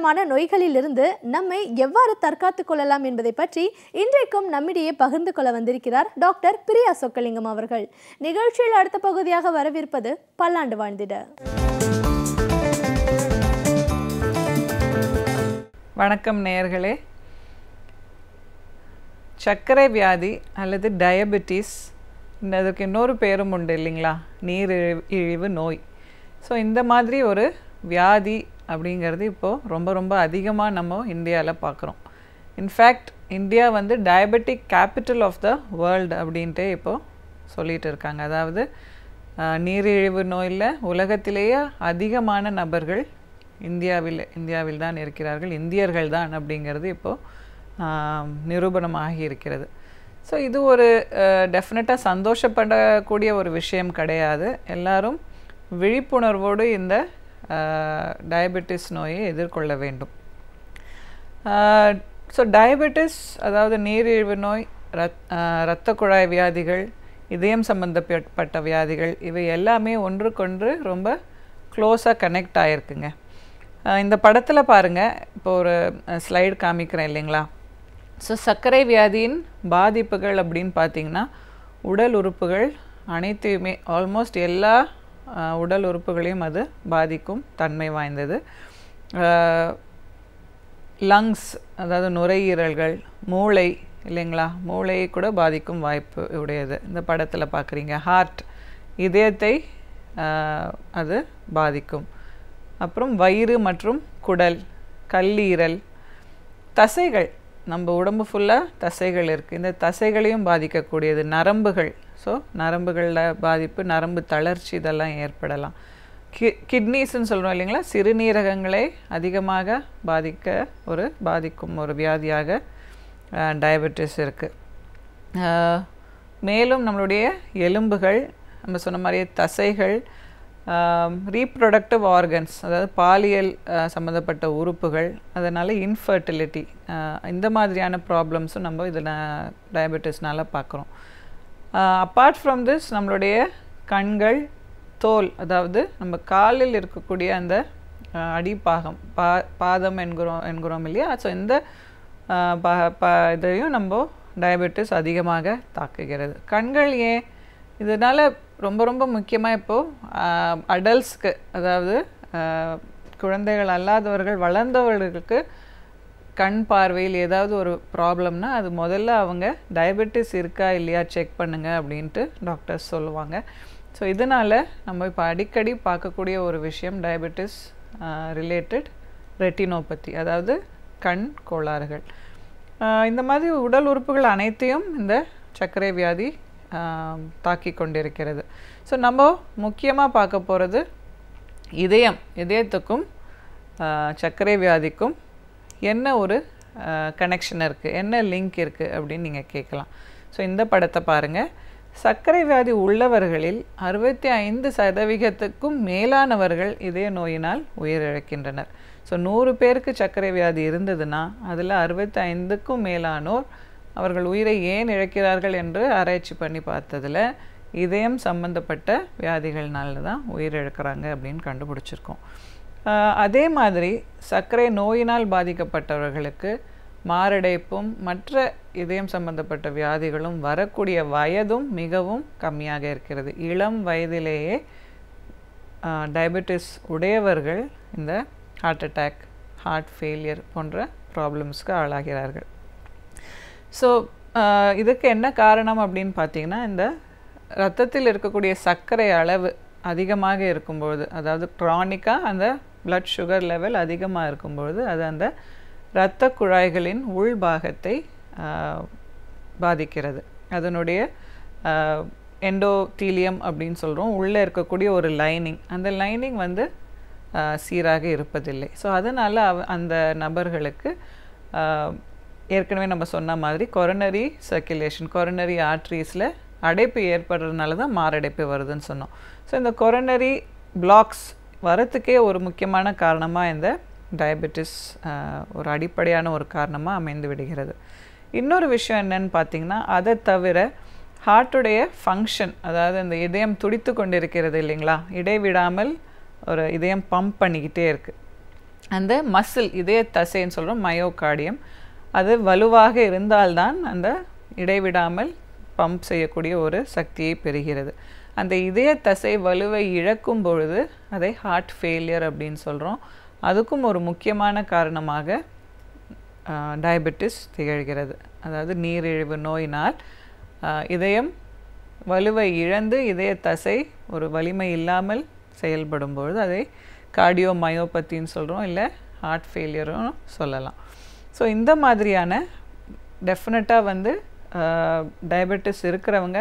பலவிதமான நோய்களிலிருந்து நம்மை எவ்வாறு தற்காத்துக் கொள்ளலாம் என்பதை பற்றி இன்றைக்கும் நம்மிடையே பகிர்ந்து கொள்ள வந்திருக்கிறார் டாக்டர் பிரியா சொக்கலிங்கம் அவர்கள். நிகழ்ச்சியில் அடுத்த பகுதியாக வரவிருப்பது பல்லாண்டு வாழ்ந்திட. வணக்கம் நேயர்களே. சர்க்கரை வியாதி அல்லது டயபெட்டிஸ், அதுக்கு இன்னொரு பேரும் உண்டு இல்லைங்களா, நீரிழிவு நோய். ஸோ இந்த மாதிரி ஒரு வியாதி அப்படிங்கிறது இப்போது ரொம்ப ரொம்ப அதிகமாக நம்ம இந்தியாவில் பார்க்குறோம். இன்ஃபேக்ட் இந்தியா வந்து diabetic capital of the world அப்படின்ட்டு இப்போது சொல்லிகிட்டு இருக்காங்க. அதாவது நீரிழிவு நோயில் உலகத்திலேயே அதிகமான நபர்கள் இந்தியாவில் தான் இருக்கிறார்கள், இந்தியர்கள் தான் அப்படிங்கிறது இப்போது நிரூபணமாகி இருக்கிறது. ஸோ இது ஒரு டெஃபினட்டாக சந்தோஷப்படக்கூடிய ஒரு விஷயம் கிடையாது. எல்லாரும் விழிப்புணர்வோடு இந்த டயபெட்டிஸ் நோயை எதிர்கொள்ள வேண்டும். ஸோ டயபெட்டிஸ் அதாவது நீரிழிவு நோய், இரத்த குழாய் வியாதிகள், இதயம் சம்பந்தப்பட்ட வியாதிகள், இவை எல்லாமே ஒன்றுக்கொன்று ரொம்ப க்ளோஸாக கனெக்ட் ஆகிருக்குங்க. இந்த படத்தில் பாருங்கள், இப்போ ஒரு ஸ்லைடு காமிக்கிறேன் இல்லைங்களா. ஸோ சர்க்கரை வியாதியின் பாதிப்புகள் அப்படின்னு பார்த்திங்கன்னா உடல் உறுப்புகள் அனைத்தையுமே, ஆல்மோஸ்ட் எல்லா உடல் உறுப்புகளையும் அது பாதிக்கும் தன்மை வாய்ந்தது. லங்ஸ் அதாவது நுரையீரல்கள், மூளை இல்லைங்களா, மூளையை கூட பாதிக்கும் வாய்ப்பு உடையது. இந்த படத்தில் பார்க்குறீங்க. ஹார்ட், இதயத்தை அது பாதிக்கும். அப்புறம் வயிறு மற்றும் குடல், கல்லீரல், தசைகள், நம்ம உடம்பு ஃபுல்லாக தசைகள் இருக்குது, இந்த தசைகளையும் பாதிக்கக்கூடியது. நரம்புகள், ஸோ நரம்புகளில் பாதிப்பு, நரம்பு தளர்ச்சி இதெல்லாம் ஏற்படலாம். கிட்னிஸ்ன்னு சொல்கிறோம் இல்லைங்களா, சிறுநீரகங்களை அதிகமாக பாதிக்கும் ஒரு வியாதியாக டயபெட்டிஸ் இருக்குது. மேலும் நம்மளுடைய எலும்புகள், நம்ம சொன்ன மாதிரியே தசைகள், ரீப்ரொடக்டிவ் ஆர்கன்ஸ் அதாவது பாலியல் சம்மந்தப்பட்ட உறுப்புகள், அதனால் இன்ஃபர்டிலிட்டி, இந்த மாதிரியான ப்ராப்ளம்ஸும் நம்ம இதில் டயபெட்டிஸ்னால் பார்க்குறோம். அப்பார்ட் ஃப்ரம் திஸ், நம்மளுடைய கண்கள், தோல், அதாவது நம்ம காலில் இருக்கக்கூடிய அந்த அடிப்பாகம், பாதம் என்கிறோம் இல்லையா. ஸோ இந்த இதையும் நம்ம டயபெட்டிஸ் அதிகமாக தாக்குகிறது. கண்கள் ஏன் இதனால் ரொம்ப ரொம்ப முக்கியமாக இப்போது அடல்ட்ஸ்க்கு, அதாவது குழந்தைகள் அல்லாதவர்கள், வளர்ந்தவர்களுக்கு கண் பார்வையில் ஏதாவது ஒரு ப்ராப்ளம்னா அது முதல்ல அவங்க டயபெட்டிஸ் இருக்கா இல்லையா செக் பண்ணுங்க அப்படின்ட்டு டாக்டர்ஸ் சொல்லுவாங்க. ஸோ இதனால் நம்ம இப்போ அடிக்கடி பார்க்கக்கூடிய ஒரு விஷயம் டயபெட்டிஸ் ரிலேட்டட் ரெட்டினோபதி, அதாவது கண் கோளாறுகள். இந்த மாதிரி உடல் உறுப்புகள் அனைத்தையும் இந்த சர்க்கரை வியாதி தாக்கி கொண்டிருக்கிறது. ஸோ நம்ம முக்கியமாக பார்க்க போகிறது இதயத்துக்கும் சர்க்கரை வியாதிக்கும் என்ன ஒரு கனெக்ஷன் இருக்குது, என்ன லிங்க் இருக்குது அப்படின்னு நீங்கள் கேட்கலாம். ஸோ இந்த படத்தை பாருங்கள். சர்க்கரை வியாதி உள்ளவர்களில் 65% மேலானவர்கள் இதய நோயினால் உயிரிழக்கின்றனர். ஸோ 100 பேருக்கு சர்க்கரை வியாதி இருந்ததுன்னா அதில் 65க்கும் மேலானோர் அவர்கள் உயிரை ஏன் இழக்கிறார்கள் என்று ஆராய்ச்சி பண்ணி பார்த்ததில் இதயம் சம்பந்தப்பட்ட வியாதிகள்னால தான் உயிரிழக்கிறாங்க அப்படின்னு கண்டுபிடிச்சிருக்கோம். அதே மாதிரி சர்க்கரை நோயினால் பாதிக்கப்பட்டவர்களுக்கு மாரடைப்பும் மற்ற இதயம் சம்பந்தப்பட்ட வியாதிகளும் வரக்கூடிய வயதும் மிகவும் கம்மியாக இருக்கிறது. இளம் வயதிலேயே டயபெட்டிஸ் உடையவர்கள் இந்த ஹார்ட் அட்டாக், ஹார்ட் ஃபெயிலியர் போன்ற ப்ராப்ளம்ஸ்க்கு ஆளாகிறார்கள். ஸோ இதுக்கு என்ன காரணம் அப்படின்னு பார்த்தீங்கன்னா, இந்த இரத்தத்தில் இருக்கக்கூடிய சர்க்கரை அளவு அதிகமாக இருக்கும்பொழுது, அதாவது க்ரானிக்காக அந்த பிளட் சுகர் லெவல் அதிகமாக இருக்கும்பொழுது அது அந்த இரத்த குழாய்களின் உள்பாகத்தை பாதிக்கிறது. அதனுடைய எண்டோதீலியம் அப்படின்னு சொல்கிறோம், உள்ளே இருக்கக்கூடிய ஒரு லைனிங், அந்த லைனிங் வந்து சீராக இருப்பதில்லை. ஸோ அதனால் அந்த நபர்களுக்கு ஏற்கனவே நம்ம சொன்ன மாதிரி கொரோனரி சர்க்குலேஷன், கொரோனரி ஆர்ட்ரீஸில் அடைப்பு ஏற்படுறதுனால தான் மாரடைப்பு வருதுன்னு சொன்னோம். ஸோ இந்த கொரோனரி பிளாக்ஸ் வரத்துக்கே ஒரு முக்கியமான காரணமாக இந்த டயபெட்டிஸ் ஒரு அடிப்படையான ஒரு காரணமாக அமைந்து விடுகிறது. இன்னொரு விஷயம் என்னன்னு பார்த்திங்கன்னா, அதை தவிர ஹார்ட்டுடைய ஃபங்க்ஷன், அதாவது இந்த இதயம் துடித்து கொண்டிருக்கிறது இல்லைங்களா, இடைவிடாமல் ஒரு இதயம் பம்ப் பண்ணிக்கிட்டே இருக்குது. அந்த மசில் இதய தசைன்னு சொல்கிறோம் மயோகார்டியம், அது வலுவாக இருந்தால்தான் அந்த இடைவிடாமல் பம்ப் செய்யக்கூடிய ஒரு சக்தியை பெறுகிறது. அந்த இதய தசை வலுவை இழக்கும் பொழுது அதை ஹார்ட் ஃபெயிலியர் அப்படின்னு சொல்கிறோம். அதுக்கும் ஒரு முக்கியமான காரணமாக டயபெட்டிஸ் திகழ்கிறது. அதாவது நீரிழிவு நோயினால் இதயம் வலுவை இழந்து இதய தசை ஒரு வலிமை இல்லாமல் செயல்படும் பொழுது அதை கார்டியோமயோபத்தின்னு சொல்கிறோம், இல்லை ஹார்ட் ஃபெயிலியரும் சொல்லலாம். ஸோ இந்த மாதிரியான டெஃபினட்டாக வந்து டயபெட்டிஸ் இருக்கிறவங்க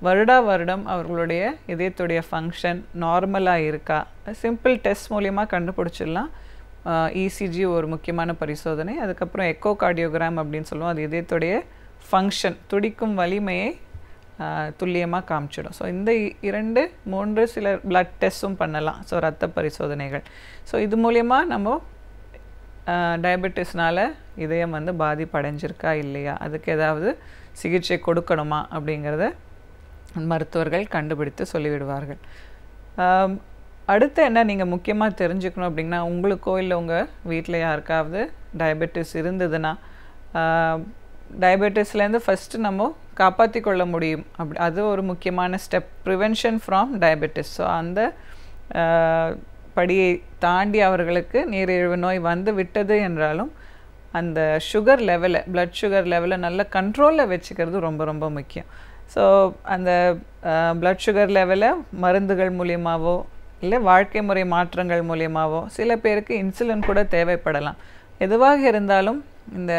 வருடம் அவர்களுடைய இதயத்துடைய ஃபங்க்ஷன் நார்மலாக இருக்கா சிம்பிள் டெஸ்ட் மூலிமா கண்டுபிடிச்சிடலாம். இசிஜி ஒரு முக்கியமான பரிசோதனை, அதுக்கப்புறம் எக்கோ கார்டியோகிராம் அப்படின்னு சொல்லுவோம். அது இதயத்துடைய ஃபங்க்ஷன் துடிக்கும் வலிமையை துல்லியமாக காமிச்சிடும். ஸோ இந்த 2-3 சில பிளட் டெஸ்ட்டும் பண்ணலாம். ஸோ இரத்த பரிசோதனைகள். ஸோ இது மூலயமா நம்ம டயபெட்டிஸ்னால் இதயம் வந்து பாதிப்படைஞ்சிருக்கா இல்லையா, அதுக்கு ஏதாவது சிகிச்சை கொடுக்கணுமா அப்படிங்கிறத மருத்துவர்கள் கண்டுபிடித்து சொல்லிவிடுவார்கள். அடுத்து என்ன நீங்கள் முக்கியமாக தெரிஞ்சுக்கணும் அப்படின்னா, உங்களுக்கோ இல்லை உங்கள் வீட்டில் யாருக்காவது டயபெட்டிஸ் இருந்ததுன்னா டயபெட்டிஸ்லேருந்து ஃபஸ்ட்டு நம்ம காப்பாற்றி கொள்ள முடியும். அது ஒரு முக்கியமான step, prevention from diabetes. So அந்த படியை தாண்டி அவர்களுக்கு நீரிழிவு நோய் வந்து விட்டது என்றாலும் அந்த சுகர் லெவலை, பிளட் சுகர் லெவலை நல்ல கண்ட்ரோலில் வச்சுக்கிறது ரொம்ப ரொம்ப முக்கியம். ஸோ அந்த பிளட் சுகர் லெவலை மருந்துகள் மூலியமாகவோ இல்லை வாழ்க்கை முறை மாற்றங்கள் மூலியமாகவோ, சில பேருக்கு இன்சுலின் கூட தேவைப்படலாம். எதுவாக இருந்தாலும் இந்த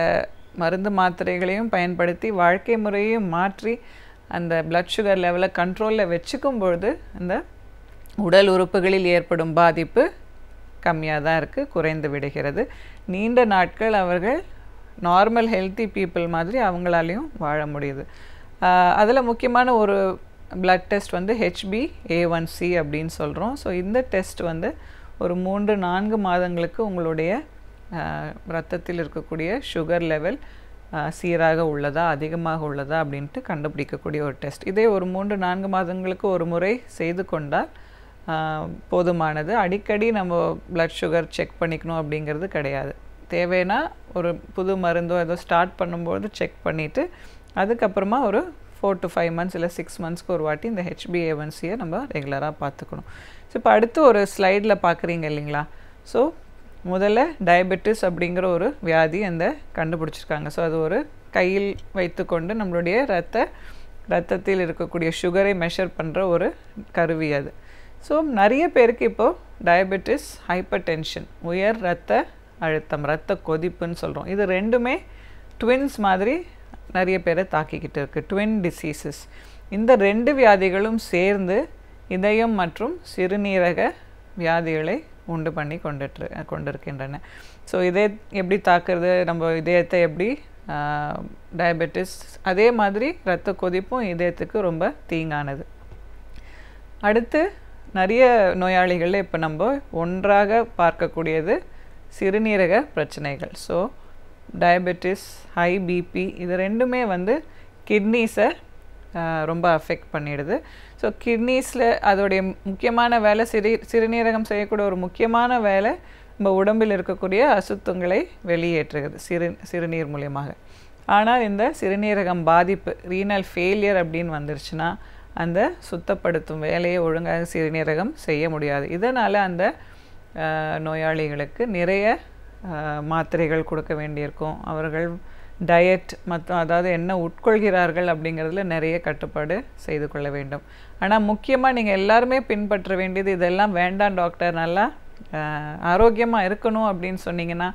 மருந்து மாத்திரைகளையும் பயன்படுத்தி வாழ்க்கை முறையையும் மாற்றி அந்த பிளட் சுகர் லெவலை கண்ட்ரோலில் வச்சுக்கும் பொழுது அந்த உடல் உறுப்புகளில் ஏற்படும் பாதிப்பு கம்மியாக தான் இருக்குது, குறைந்து விடுகிறது. நீண்ட நாட்கள் அவர்கள் நார்மல் ஹெல்த்தி பீப்புள் மாதிரி அவங்களாலையும் வாழ முடியுது. அதில் முக்கியமான ஒரு பிளட் டெஸ்ட் வந்து HbA1c அப்படின்னு சொல்கிறோம். ஸோ இந்த டெஸ்ட் வந்து ஒரு 3-4 மாதங்களுக்கு உங்களுடைய இரத்தத்தில் இருக்கக்கூடிய சுகர் லெவல் சீராக உள்ளதா அதிகமாக உள்ளதா அப்படின்ட்டு கண்டுபிடிக்கக்கூடிய ஒரு டெஸ்ட். இதே ஒரு 3-4 மாதங்களுக்கு ஒரு முறை செய்து கொண்டால் போதுமானது. அடிக்கடி நம்ம பிளட் சுகர் செக் பண்ணிக்கணும் அப்படிங்கிறது கிடையாது. தேவைன்னா ஒரு புது மருந்தோ ஏதோ ஸ்டார்ட் பண்ணும்போது செக் பண்ணிவிட்டு அதுக்கப்புறமா ஒரு 4 to 5 months இல்லை 6 monthsக்கு ஒரு வாட்டி இந்த HbA1c நம்ம ரெகுலராக பார்த்துக்கணும். ஸோ இப்போ அடுத்து ஒரு ஸ்லைடில் பார்க்குறீங்க இல்லைங்களா. ஸோ முதல்ல டயபெட்டிஸ் அப்படிங்கிற ஒரு வியாதி அந்த கண்டுபிடிச்சிருக்காங்க. ஸோ அது ஒரு கையில் வைத்துக்கொண்டு நம்மளுடைய ரத்தத்தில் இருக்கக்கூடிய சுகரை மெஷர் பண்ணுற ஒரு கருவி அது. ஸோ நிறைய பேருக்கு இப்போது டயபெட்டிஸ், ஹைப்பர் டென்ஷன், உயர் இரத்த அழுத்தம், இரத்த கொதிப்புன்னு சொல்கிறோம். இது ரெண்டுமே ட்வின்ஸ் மாதிரி நிறைய பேரை தாக்கிக்கிட்டு இருக்குது, ட்வின் டிசீசஸ். இந்த 2 வியாதிகளும் சேர்ந்து இதயம் மற்றும் சிறுநீரக வியாதிகளை உண்டு பண்ணி கொண்டிருக்கின்றன. ஸோ இதே எப்படி தாக்குறது, நம்ம இதயத்தை எப்படி டயபெட்டிஸ், அதே மாதிரி இரத்த கொதிப்பும் இதயத்துக்கு ரொம்ப தீங்கானது. அடுத்து நிறைய நோயாளிகளில் இப்போ நம்ம ஒன்றாக பார்க்கக்கூடியது சிறுநீரக பிரச்சனைகள். ஸோ டயபெட்டிஸ், ஹை பிபி, இது ரெண்டுமே வந்து கிட்னிஸை ரொம்ப அஃபெக்ட் பண்ணிடுது. ஸோ கிட்னிஸில் அதோடைய முக்கியமான வேலை சிறுநீரகம் செய்யக்கூடிய ஒரு முக்கியமான வேலை நம்ம உடம்பில் இருக்கக்கூடிய அசுத்தங்களை வெளியேற்றுகிறது சிறுநீர் மூலியமாக. ஆனால் இந்த சிறுநீரகம் பாதிப்பு, ரீனல் ஃபெயிலியர் அப்படின்னு வந்துருச்சுன்னா அந்த சுத்தப்படுத்தும் வேலையை ஒழுங்காக சிறுநீரகம் செய்ய முடியாது. இதனால் அந்த நோயாளிகளுக்கு நிறைய மாத்திரைகள் கொடுக்க வேண்டியிருக்கும். அவர்கள் டயட் மற்றும் அதாவது என்ன உட்கொள்கிறார்கள் அப்படிங்கிறதுல நிறைய கட்டுப்பாடு செய்து கொள்ள வேண்டும். ஆனால் முக்கியமாக நீங்கள் எல்லாருமே பின்பற்ற வேண்டியது, இதெல்லாம் வேண்டாம் டாக்டர், நல்லா ஆரோக்கியமாக இருக்கணும் அப்படின்னு சொன்னீங்கன்னா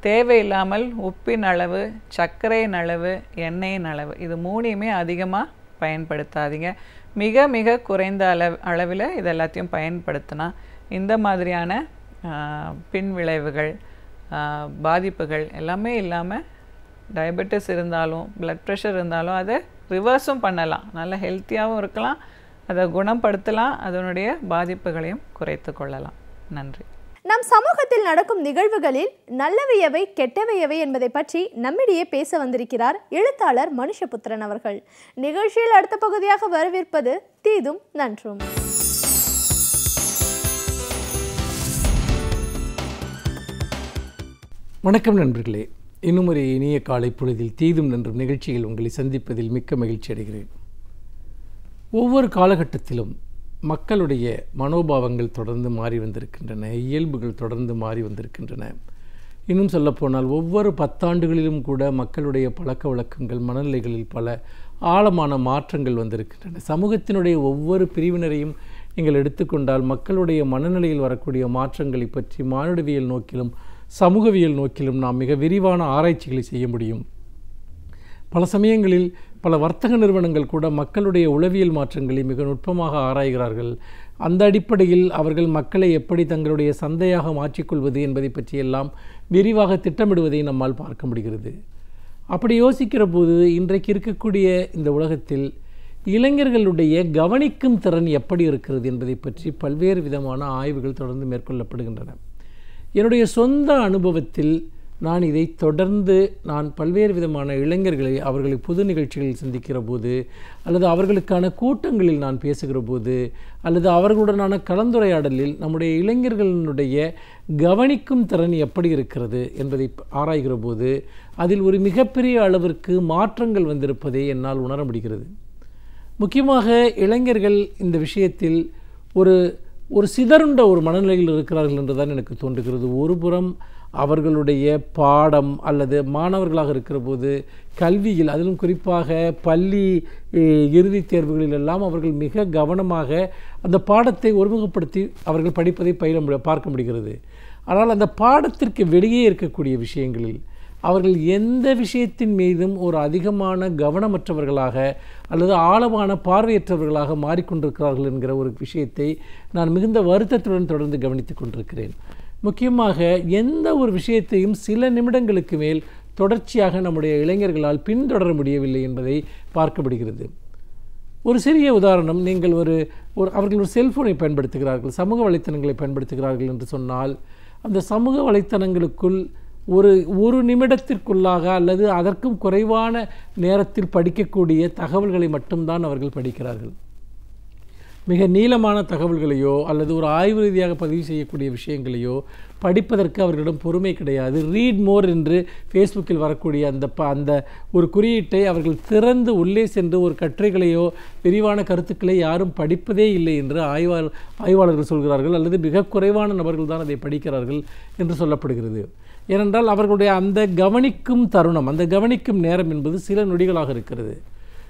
தேவையில்லாமல் உப்பின் அளவு, சர்க்கரையின் அளவு, எண்ணெயின் அளவு, இது 3யுமே அதிகமாக பயன்படுத்தாதீங்க. மிக மிக குறைந்த அளவில் இது எல்லாத்தையும் பயன்படுத்தினா இந்த மாதிரியான பின் விளைவுகள், பாதிப்புகள் எல்லாமே இல்லாமல் டயபெட்டிஸ் இருந்தாலும் பிளட் ப்ரெஷர் இருந்தாலும் அதை ரிவர்ஸும் பண்ணலாம், நல்ல ஹெல்த்தியாகவும் இருக்கலாம், அதை குணப்படுத்தலாம், அதனுடைய பாதிப்புகளையும் குறைத்து கொள்ளலாம். நன்றி. நம் சமூகத்தில் நடக்கும் நிகழ்வுகளில் நல்லவையவை கெட்டவையவை என்பதை பற்றி நம்மிடையே பேச வந்திருக்கிறார் எழுத்தாளர் மனுஷபுத்திரன் அவர்கள். நிகழ்ச்சியில் அடுத்த பகுதியாக வரவேற்பது தீதும் நன்றும். வணக்கம் நண்பர்களே, இன்னும் ஒரு இனிய காலை பொழுதில் தீதும் நன்றும் நிகழ்ச்சியில் உங்களை சந்திப்பதில் மிக்க மகிழ்ச்சி அடைகிறேன். ஒவ்வொரு காலகட்டத்திலும் மக்களுடைய மனோபாவங்கள் தொடர்ந்து மாறி வந்திருக்கின்றன, இயல்புகள் தொடர்ந்து மாறி வந்திருக்கின்றன. இன்னும் சொல்லப்போனால் ஒவ்வொரு 10 ஆண்டுகளிலும் கூட மக்களுடைய பழக்க வழக்கங்கள், மனநிலைகளில் பல ஆழமான மாற்றங்கள் வந்திருக்கின்றன. சமூகத்தினுடைய ஒவ்வொரு பிரிவினரையும் நீங்கள் எடுத்துக்கொண்டால் மக்களுடைய மனநிலையில் வரக்கூடிய மாற்றங்களை பற்றி மானுடவியல் நோக்கிலும் சமூகவியல் நோக்கிலும் நாம் மிக விரிவான ஆராய்ச்சிகளை செய்ய முடியும். பல சமயங்களில் பல வர்த்தக நிறுவனங்கள் கூட மக்களுடைய உளவியல் மாற்றங்களை மிக நுட்பமாக ஆராய்கிறார்கள். அந்த அடிப்படையில் அவர்கள் மக்களை எப்படி தங்களுடைய சந்தையாக மாற்றிக்கொள்வது என்பதை பற்றியெல்லாம் விரிவாக திட்டமிடுவதை நம்மால் பார்க்க முடிகிறது. அப்படி யோசிக்கிற போது இன்றைக்கு இருக்கக்கூடிய இந்த உலகத்தில் இளைஞர்களுடைய கவனிக்கும் திறன் எப்படி இருக்கிறது என்பதை பற்றி பல்வேறு விதமான ஆய்வுகள் தொடர்ந்து மேற்கொள்ளப்படுகின்றன. என்னுடைய சொந்த அனுபவத்தில் நான் இதை தொடர்ந்து பல்வேறு விதமான இளைஞர்களை அவர்களை பொது நிகழ்ச்சிகளில் சந்திக்கிற போது, அல்லது அவர்களுக்கான கூட்டங்களில் நான் பேசுகிற போது, அல்லது அவர்களுடனான கலந்துரையாடலில் நம்முடைய இளைஞர்களுடைய கவனிக்கும் திறன் எப்படி இருக்கிறது என்பதை ஆராய்கிற போது அதில் ஒரு மிகப்பெரிய அளவிற்கு மாற்றங்கள் வந்திருப்பதை என்னால் உணர முடிகிறது. முக்கியமாக இளைஞர்கள் இந்த விஷயத்தில் ஒரு சிதறுண்ட ஒரு மனநிலையில் இருக்கிறார்கள் என்றுதான் எனக்கு தோன்றுகிறது. ஒருபுறம் அவர்களுடைய பாடம் அல்லது மாணவர்களாக இருக்கிற போது கல்வியில், அதிலும் குறிப்பாக பள்ளி இறுதித் தேர்வுகளிலெல்லாம் அவர்கள் மிக கவனமாக அந்த பாடத்தை ஒருமுகப்படுத்தி அவர்கள் படிப்பதை பார்க்க முடிகிறது. ஆனால் அந்த பாடத்திற்கு வெளியே இருக்கக்கூடிய விஷயங்களில் அவர்கள் எந்த விஷயத்தின் மீதும் ஒரு அதிகமான கவனமற்றவர்களாக அல்லது ஆழமான பார்வையற்றவர்களாக மாறிக்கொண்டிருக்கிறார்கள் என்கிற ஒரு விஷயத்தை நான் மிகுந்த வருத்தத்துடன் தொடர்ந்து கவனித்துக் கொண்டிருக்கிறேன். முக்கியமாக எந்த ஒரு விஷயத்தையும் சில நிமிடங்களுக்கு மேல் தொடர்ச்சியாக நம்முடைய இளைஞர்களால் பின்தொடர முடியவில்லை என்பதை பார்க்கப்படுகிறது. ஒரு சிறிய உதாரணம், நீங்கள் அவர்கள் ஒரு செல்ஃபோனை பயன்படுத்துகிறார்கள், சமூக வலைத்தளங்களை பயன்படுத்துகிறார்கள் என்று சொன்னால், அந்த சமூக வலைத்தளங்களுக்குள் ஒரு நிமிடத்திற்குள்ளாக அல்லது அதற்கும் குறைவான நேரத்தில் படிக்கக்கூடிய தகவல்களை மட்டும்தான் அவர்கள் படிக்கிறார்கள். மிக நீளமான தகவல்களையோ அல்லது ஒரு ஆய்வு ரீதியாக பதிவு செய்யக்கூடிய விஷயங்களையோ படிப்பதற்கு அவர்களிடம் பொறுமை கிடையாது. ரீட் மோர் என்று ஃபேஸ்புக்கில் வரக்கூடிய அந்த ஒரு குறியீட்டை அவர்கள் திறந்து உள்ளே சென்று ஒரு கட்டுரைகளையோ விரிவான கருத்துக்களை யாரும் படிப்பதே இல்லை என்று ஆய்வாளர்கள் சொல்கிறார்கள். அல்லது மிக குறைவான நபர்கள் தான் அதை படிக்கிறார்கள் என்று சொல்லப்படுகிறது. ஏனென்றால் அவர்களுடைய அந்த கவனிக்கும் தருணம், அந்த கவனிக்கும் நேரம் என்பது சில நொடிகளாக இருக்கிறது.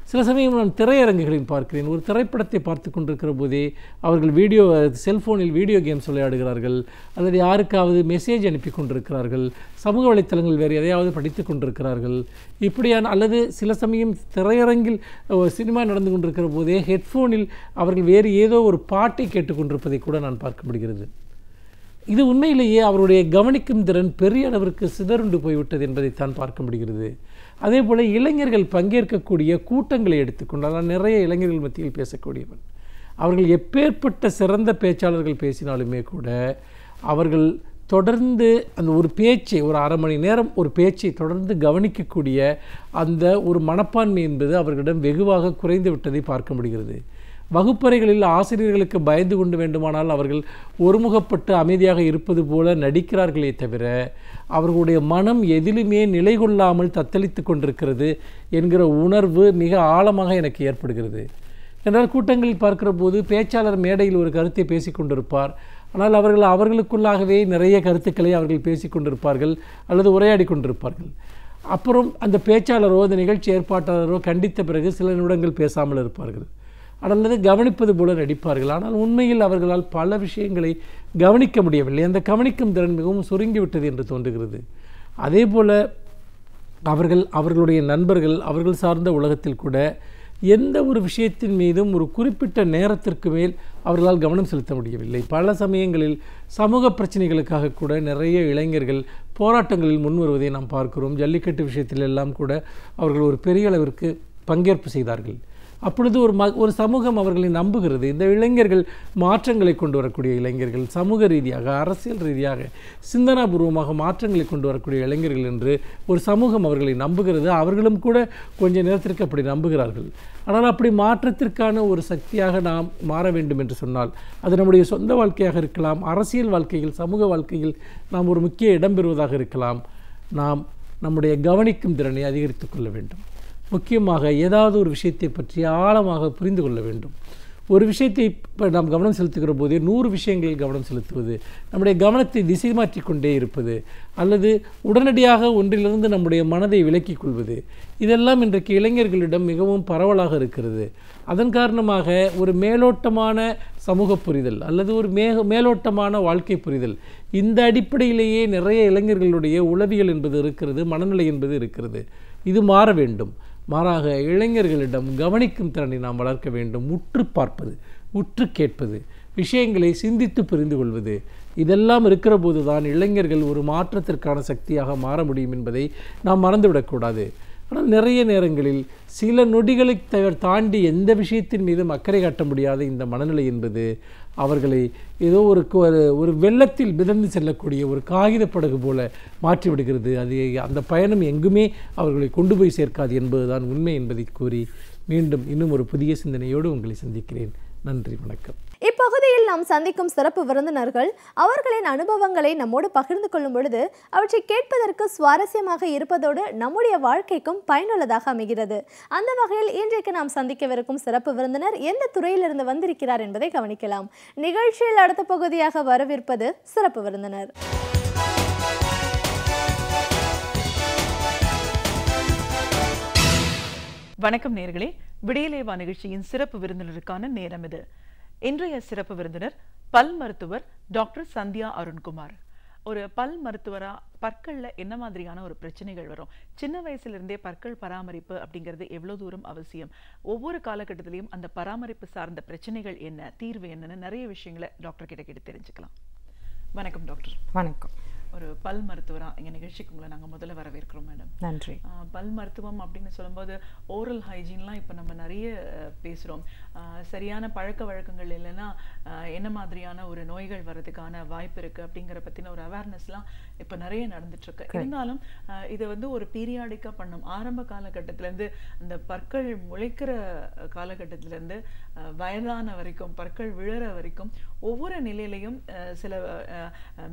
சில சமயம் நான் திரையரங்குகளில் பார்க்கிறேன். ஒரு திரைப்படத்தை பார்த்து கொண்டிருக்கிற போதே அவர்கள் செல்ஃபோனில் வீடியோ கேம்ஸ் விளையாடுகிறார்கள், அல்லது யாருக்காவது மெசேஜ் அனுப்பி கொண்டிருக்கிறார்கள், சமூக வலைத்தளங்கள் வேறு எதையாவது படித்து கொண்டிருக்கிறார்கள். இப்படியான அல்லது சில சமயம் திரையரங்கில் சினிமா நடந்து கொண்டிருக்கிற போதே ஹெட்ஃபோனில் அவர்கள் வேறு ஏதோ ஒரு பாட்டை கேட்டுக்கொண்டிருப்பதை கூட நான் பார்க்க முடிகிறது. இது உண்மையிலேயே அவருடைய கவனிக்கும் திறன் பெரிய அளவிற்கு சிதறுண்டு போய்விட்டது என்பதைத்தான் பார்க்க முடிகிறது. அதே போல் இளைஞர்கள் பங்கேற்கக்கூடிய கூட்டங்களை எடுத்துக்கொண்டால், நான் நிறைய இளைஞர்கள் மத்தியில் பேசக்கூடியவன். அவர்கள் எப்பேற்பட்ட சிறந்த பேச்சாளர்கள் பேசினாலுமே கூட அவர்கள் தொடர்ந்து அந்த ஒரு பேச்சை, ஒரு அரை மணி நேரம் ஒரு பேச்சை தொடர்ந்து கவனிக்கக்கூடிய அந்த ஒரு மனப்பான்மை என்பது அவர்களிடம் வெகுவாக குறைந்து விட்டதை பார்க்க முடிகிறது. வகுப்பறைகளில் ஆசிரியர்களுக்கு பயந்து கொண்டு வேண்டுமானால் அவர்கள் ஒருமுகப்பட்டு அமைதியாக இருப்பது போல நடிக்கிறார்களே தவிர அவர்களுடைய மனம் எதிலுமே நிலை கொள்ளாமல் தத்தளித்து கொண்டிருக்கிறது என்கிற உணர்வு மிக ஆழமாக எனக்கு ஏற்படுகிறது. என்றால் கூட்டங்களில் பார்க்கிற போது பேச்சாளர் மேடையில் ஒரு கருத்தை பேசி கொண்டிருப்பார். ஆனால் அவர்களுக்குள்ளாகவே நிறைய கருத்துக்களை அவர்கள் பேசி கொண்டிருப்பார்கள் அல்லது உரையாடி கொண்டிருப்பார்கள். அப்புறம் அந்த பேச்சாளரோ அந்த நிகழ்ச்சி ஏற்பாட்டாளரோ கண்டித்த பிறகு சில நிமிடங்கள் பேசாமல் இருப்பார்கள், அல்லது கவனிப்பது போல நடிப்பார்கள். ஆனால் உண்மையில் அவர்களால் பல விஷயங்களை கவனிக்க முடியவில்லை. அந்த கவனிக்கும் திறன் மிகவும் சுருங்கிவிட்டது என்று தோன்றுகிறது. அதே போல் அவர்களுடைய நண்பர்கள், அவர்கள் சார்ந்த உலகத்தில் கூட எந்த ஒரு விஷயத்தின் மீதும் ஒரு குறிப்பிட்ட நேரத்திற்கு மேல் அவர்களால் கவனம் செலுத்த முடியவில்லை. பல சமயங்களில் சமூக பிரச்சனைகளுக்காக கூட நிறைய இளைஞர்கள் போராட்டங்களில் முன் வருவதை நாம் பார்க்கிறோம். ஜல்லிக்கட்டு விஷயத்தில் எல்லாம் கூட அவர்கள் ஒரு பெரிய அளவிற்கு பங்கேற்பு செய்தார்கள். அப்பொழுது ஒரு சமூகம் அவர்களை நம்புகிறது. இந்த இளைஞர்கள் மாற்றங்களை கொண்டு வரக்கூடிய இளைஞர்கள், சமூக ரீதியாக அரசியல் ரீதியாக சிந்தனாபூர்வமாக மாற்றங்களை கொண்டு வரக்கூடிய இளைஞர்கள் என்று ஒரு சமூகம் அவர்களை நம்புகிறது. அவர்களும் கூட கொஞ்ச நேரத்திற்கு அப்படி நம்புகிறார்கள். ஆனால் அப்படி மாற்றத்திற்கான ஒரு சக்தியாக நாம் மாற வேண்டும் என்று சொன்னால் அது நம்முடைய சொந்த வாழ்க்கையாக இருக்கலாம், அரசியல் வாழ்க்கையில், சமூக வாழ்க்கையில் நாம் ஒரு முக்கிய இடம் பெறுவதாக இருக்கலாம், நாம் நம்முடைய கவனிக்கும் திறனை அதிகரித்து கொள்ள வேண்டும். முக்கியமாக ஏதாவது ஒரு விஷயத்தை பற்றி ஆழமாக புரிந்து கொள்ள வேண்டும். ஒரு விஷயத்தை இப்போ நாம் கவனம் செலுத்துகிற போதே 100 விஷயங்களில் கவனம் செலுத்துவது, நம்முடைய கவனத்தை திசை மாற்றிக்கொண்டே இருப்பது, அல்லது உடனடியாக ஒன்றிலிருந்து நம்முடைய மனதை விலக்கிக் கொள்வது, இதெல்லாம் இன்றைக்கு இளைஞர்களிடம் மிகவும் பரவலாக இருக்கிறது. அதன் காரணமாக ஒரு மேலோட்டமான சமூக புரிதல் அல்லது ஒரு மேலோட்டமான வாழ்க்கை புரிதல், இந்த அடிப்படையிலேயே நிறைய இளைஞர்களுடைய உளவியல் என்பது இருக்கிறது, மனநிலை என்பது இருக்கிறது. இது மாற வேண்டும். மாறாக இளைஞர்களிடம் கவனிக்கும் திறனை நாம் வளர்க்க வேண்டும். உற்று பார்ப்பது, உற்று கேட்பது, விஷயங்களை சிந்தித்து புரிந்து கொள்வது, இதெல்லாம் இருக்கிற போது தான் இளைஞர்கள் ஒரு மாற்றத்திற்கான சக்தியாக மாற முடியும் என்பதை நாம் மறந்துவிடக்கூடாது. ஆனால் நிறைய நேரங்களில் சில நொடிகளை தாண்டி எந்த விஷயத்தின் மீதும் அக்கறை காட்ட முடியாத இந்த மனநிலை என்பது அவர்களை ஏதோ ஒரு வெள்ளத்தில் மிதந்து செல்லக்கூடிய ஒரு காகித படகு போல மாற்றிவிடுகிறது. அது அந்த பயணம் எங்குமே அவர்களை கொண்டு போய் சேர்க்காது என்பதுதான் உண்மை என்பதை கூறி மீண்டும் இன்னும் ஒரு புதிய சிந்தனையோடு உங்களை சந்திக்கிறேன். நன்றி, வணக்கம். இப்பகுதியில் நாம் சந்திக்கும் சிறப்பு விருந்தினர்கள் அவர்களின் அனுபவங்களை நம்மோடு பகிர்ந்து கொள்ளும் பொழுது அவற்றை கேட்பதற்கு சுவாரஸ்யமாக இருப்பதோடு நம்முடைய வாழ்க்கைக்கும் பயனுள்ளதாக அமைகிறது. அந்த வகையில் இன்றைக்கு நாம் சந்திக்கவிருக்கும் சிறப்பு விருந்தினர் எந்த துறையிலிருந்து வந்திருக்கிறார் என்பதை கவனிக்கலாம். நிகழ்ச்சியில் அடுத்த பகுதியாக வரவிருப்பது சிறப்பு விருந்தினர். வணக்கம் நேயர்களே, விடியலேவா நிகழ்ச்சியின் சிறப்பு விருந்தினருக்கான நேரம் இது. இன்றைய சிறப்பு விருந்தினர் பல் மருத்துவர் டாக்டர் சந்தியா அருண்குமார். ஒரு பல் மருத்துவரா பற்கள்ல என்ன மாதிரியான ஒரு பிரச்சனைகள் வரும், சின்ன வயசுல இருந்தே பற்கள் பராமரிப்பு அப்படிங்கிறது எவ்வளவு தூரம் அவசியம், ஒவ்வொரு காலகட்டத்திலையும் அந்த பராமரிப்பு சார்ந்த பிரச்சனைகள் என்ன, தீர்வு என்னன்னு நிறைய விஷயங்களை டாக்டர் கிட்ட கேட்டு தெரிஞ்சுக்கலாம். வணக்கம் டாக்டர். வணக்கம். ஒரு பல் மருத்துவரா எங்க நிகழ்ச்சிக்கு உங்களை நாங்க முதல்ல வரவேற்கிறோம் மேடம். நன்றி. பல் மருத்துவம் அப்படின்னு சொல்லும்போது ஓரல் ஹைஜீன்லாம் இப்போ நம்ம நிறைய பேசுகிறோம். சரியான பழக்க வழக்கங்கள் இல்லைன்னா என்ன மாதிரியான ஒரு நோய்கள் வர்றதுக்கான வாய்ப்பு இருக்குது அப்படிங்கிற பற்றின ஒரு அவேர்னஸ்லாம் இப்போ நிறைய நடந்துட்டுருக்கு. இருந்தாலும் இதை வந்து ஒரு பீரியாடிக்காக பண்ணும். ஆரம்ப காலகட்டத்திலேருந்து அந்த பற்கள் முளைக்கிற காலகட்டத்திலேருந்து வயதான வரைக்கும், பற்கள் விழற வரைக்கும் ஒவ்வொரு நிலையிலையும் சில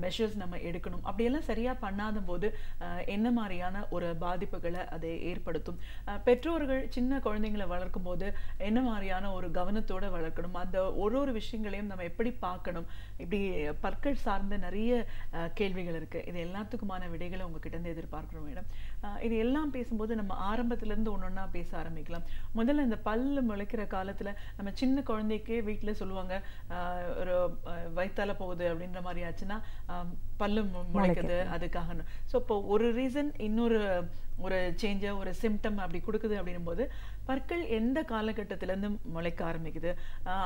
மெஷர்ஸ் நம்ம எடுக்கணும். அப்படியெல்லாம் சரியா பண்ணாத போது என்ன மாதிரியான ஒரு பாதிப்புகளை அதை ஏற்படுத்தும்? பெற்றோர்கள் சின்ன குழந்தைங்களை வளர்க்கும் போது என்ன மாதிரியான ஒரு கவனத்தோட வளர்க்கணும்? அந்த ஒரு விஷயங்களையும் நம்ம எப்படி பார்க்கணும்? இப்படி பற்கள் சார்ந்த நிறைய கேள்விகள் இருக்கு. இது எல்லாத்துக்குமான விடைகளை உங்ககிட்ட இருந்து எதிர்பார்க்கிறோம் மேடம். இது எல்லாம் பேசும்போது நம்ம ஆரம்பத்துல இருந்து ஒன்னொன்னா பேச ஆரம்பிக்கலாம். முதல்ல இந்த பல்லு முளைக்கிற காலத்துல நம்ம சின்ன குழந்தைக்கே வீட்டுல சொல்லுவாங்க, ஒரு வயித்தால போகுது அப்படின்ற மாதிரி ஆச்சுன்னா பல்லு முளைக்குது அதுக்காக. ஸோ இப்போ ஒரு ரீசன் இன்னொரு ஒரு சேஞ்ச ஒரு சிம்டம் அப்படி கொடுக்குது அப்படின்னும் போது பற்கள் எந்த காலகட்டத்தில இருந்து முளைக்க ஆரம்பிக்குது,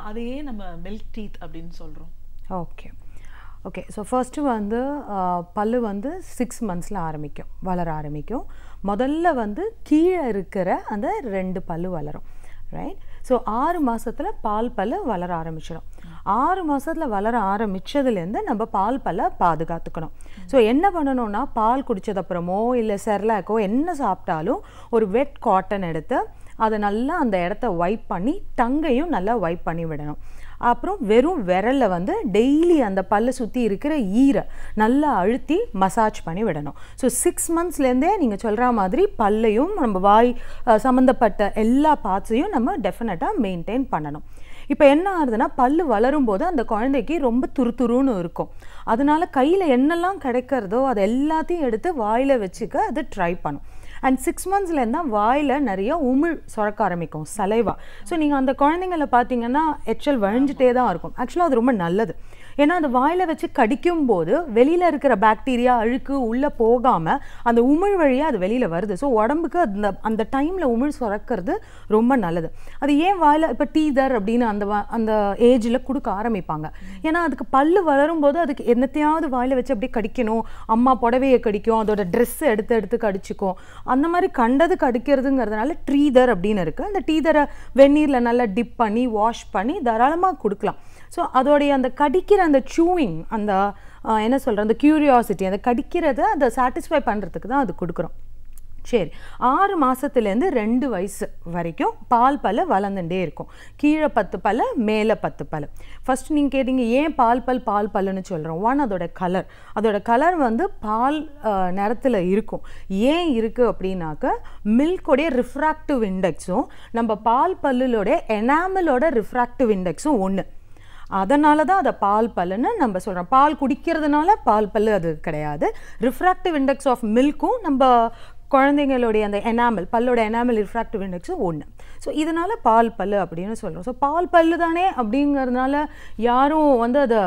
அதையே நம்ம மில்க் டீத் அப்படின்னு சொல்றோம். ஓகே ஸோ ஃபர்ஸ்ட்டு வந்து பல்லு வந்து 6 months ஆரம்பிக்கும், வளர ஆரம்பிக்கும். முதல்ல வந்து கீழே இருக்கிற அந்த 2 பல்லு வளரும், ரைட்? ஸோ 6 மாதத்தில் பால் பல்லு வளர ஆரம்பிச்சிடும். 6 மாதத்தில் வளர ஆரம்பித்ததுலேருந்து நம்ம பால் பல்லை பாதுகாத்துக்கணும். ஸோ என்ன பண்ணணும்னா, பால் குடித்ததப்புறமோ இல்லை செர்லாக்கோ என்ன சாப்பிட்டாலும் ஒரு வெட் காட்டன் எடுத்து அதை நல்லா அந்த இடத்த வைப் பண்ணி டங்கையும் நல்லா வைப் பண்ணி விடணும். அப்புறம் வெறும் விரலில் வந்து டெய்லி அந்த பல்லை சுற்றி இருக்கிற ஈரை நல்லா அழுத்தி மசாஜ் பண்ணி விடணும். ஸோ 6 monthsலேருந்தே நீங்கள் சொல்கிற மாதிரி பல்லையும் நம்ம வாய் சம்மந்தப்பட்ட எல்லா பார்ட்ஸையும் நம்ம டெஃபினட்டாக மெயின்டைன் பண்ணணும். இப்போ என்ன ஆகுதுன்னா, பல்லு வளரும் போது அந்த குழந்தைக்கு ரொம்ப துருதுருன்னு இருக்கும். அதனால கையில் என்னெல்லாம் கிடைக்கிறதோ அது எல்லாத்தையும் எடுத்து வாயில் வச்சுக்க அது ட்ரை பண்ணும். அண்ட் 6 monthsலேருந்து தான் வாயில் நிறைய உமிழ் சுரக்க ஆரம்பிக்கும், சலைவா. ஸோ நீங்கள் அந்த குழந்தைங்கள பார்த்தீங்கன்னா எச்சல் வழிஞ்சிட்டே தான் இருக்கும். ஆக்சுவலாக அது ரொம்ப நல்லது. ஏன்னா அந்த வாயில் வச்சு கடிக்கும் போது வெளியில் இருக்கிற பாக்டீரியா அழுக்கு உள்ளே போகாமல் அந்த உமிழ் வழியாக அது வெளியில் வருது. ஸோ உடம்புக்கு அந்த டைமில் உமிழ் சுரக்கிறது ரொம்ப நல்லது. அது ஏன் வாயில் இப்போ டீதர் அப்படின்னு அந்த ஏஜில் கொடுக்க ஆரம்பிப்பாங்க. ஏன்னா அதுக்கு பல்லு வளரும் போது அதுக்கு என்னத்தையாவது வாயில் வச்சு அப்படியே கடிக்கணும். அம்மா புடவையை கடிக்கும், அதோட ட்ரெஸ்ஸை எடுத்து கடிச்சிக்கும். அந்த மாதிரி கண்டது கடிக்கிறதுங்கிறதுனால டீதர் அப்படின்னு இருக்குது. அந்த டீதரை வெந்நீரில் நல்லா டிப் பண்ணி வாஷ் பண்ணி தாராளமாக கொடுக்கலாம். ஸோ அதோடைய அந்த கடிக்கிற அந்த சூவிங், அந்த என்ன சொல்கிற அந்த க்யூரியாசிட்டி, அந்த கடிக்கிறத அதை சாட்டிஸ்ஃபை பண்ணுறதுக்கு தான் அது கொடுக்குறோம். சரி, 6 மாதத்துலேருந்து 2 வயசு வரைக்கும் பால் பல் வளர்ந்துட்டே இருக்கும். கீழே 10 பல், மேலே 10 பல். ஃபர்ஸ்ட் நீங்கள் கேட்டிங்க ஏன் பால் பல்லுன்னு சொல்கிறோம். ஒன், அதோட கலர் வந்து பால் நிறத்தில் இருக்கும். ஏன் இருக்குது அப்படின்னாக்க மில்கோடைய ரிஃப்ராக்டிவ் இண்டெக்ஸும் நம்ம பால் பல்லுடைய எனாமலோட ரிஃப்ராக்டிவ் இண்டெக்ஸும் ஒன்று. அதனால தான் அதை பால் பல்லுன்னு நம்ம சொல்கிறோம். பால் குடிக்கிறதுனால பால் பல்லு அது கிடையாது. ரிஃப்ராக்டிவ் இண்டெக்ஸ் ஆஃப் மில்க்கும் நம்ம குழந்தைங்களுடைய அந்த எனாமல் பல்லோட எனாமல் ரிஃப்ராக்டிவ் இண்டெக்ஸு ஒன்று. ஸோ இதனால் பால் பல்லு அப்படின்னு சொல்கிறோம். ஸோ பால் பல்லு தானே அப்படிங்கிறதுனால யாரும் வந்து அதை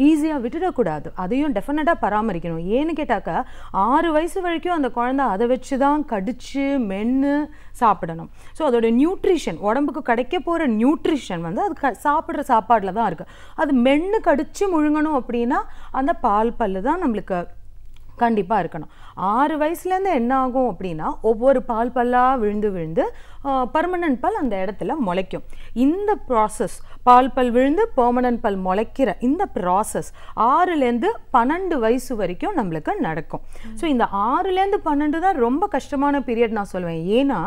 ஈஸியாக விட்டுடக்கூடாது. அதையும் டெஃபினட்டாக பராமரிக்கணும். ஏன்னு கேட்டாக்கா 6 வயசு வரைக்கும் அந்த குழந்தை அதை வச்சு தான் கடித்து மென்று சாப்பிடணும். ஸோ அதோட நியூட்ரிஷன், உடம்புக்கு கிடைக்க போகிற நியூட்ரிஷன் வந்து அது சாப்பிட்ற சாப்பாடில் தான் இருக்குது. அது மென்று கடித்து முழுங்கணும் அப்படின்னா அந்த பால் பல்லு தான் நம்மளுக்கு கண்டிப்பாக இருக்கணும். 6 வயசுலேருந்து என்ன ஆகும் அப்படின்னா ஒவ்வொரு பால் பல்லாக விழுந்து பர்மனன்ட் பல் அந்த இடத்துல முளைக்கும். இந்த ப்ராசஸ் பால் பல் விழுந்து பெர்மனன்ட் பல் முளைக்கிற இந்த ப்ராசஸ் 6லேருந்து 12 வயசு வரைக்கும் நம்மளுக்கு நடக்கும். ஸோ இந்த 6லேருந்து 12 தான் ரொம்ப கஷ்டமான பீரியட் நான் சொல்லுவேன். ஏன்னா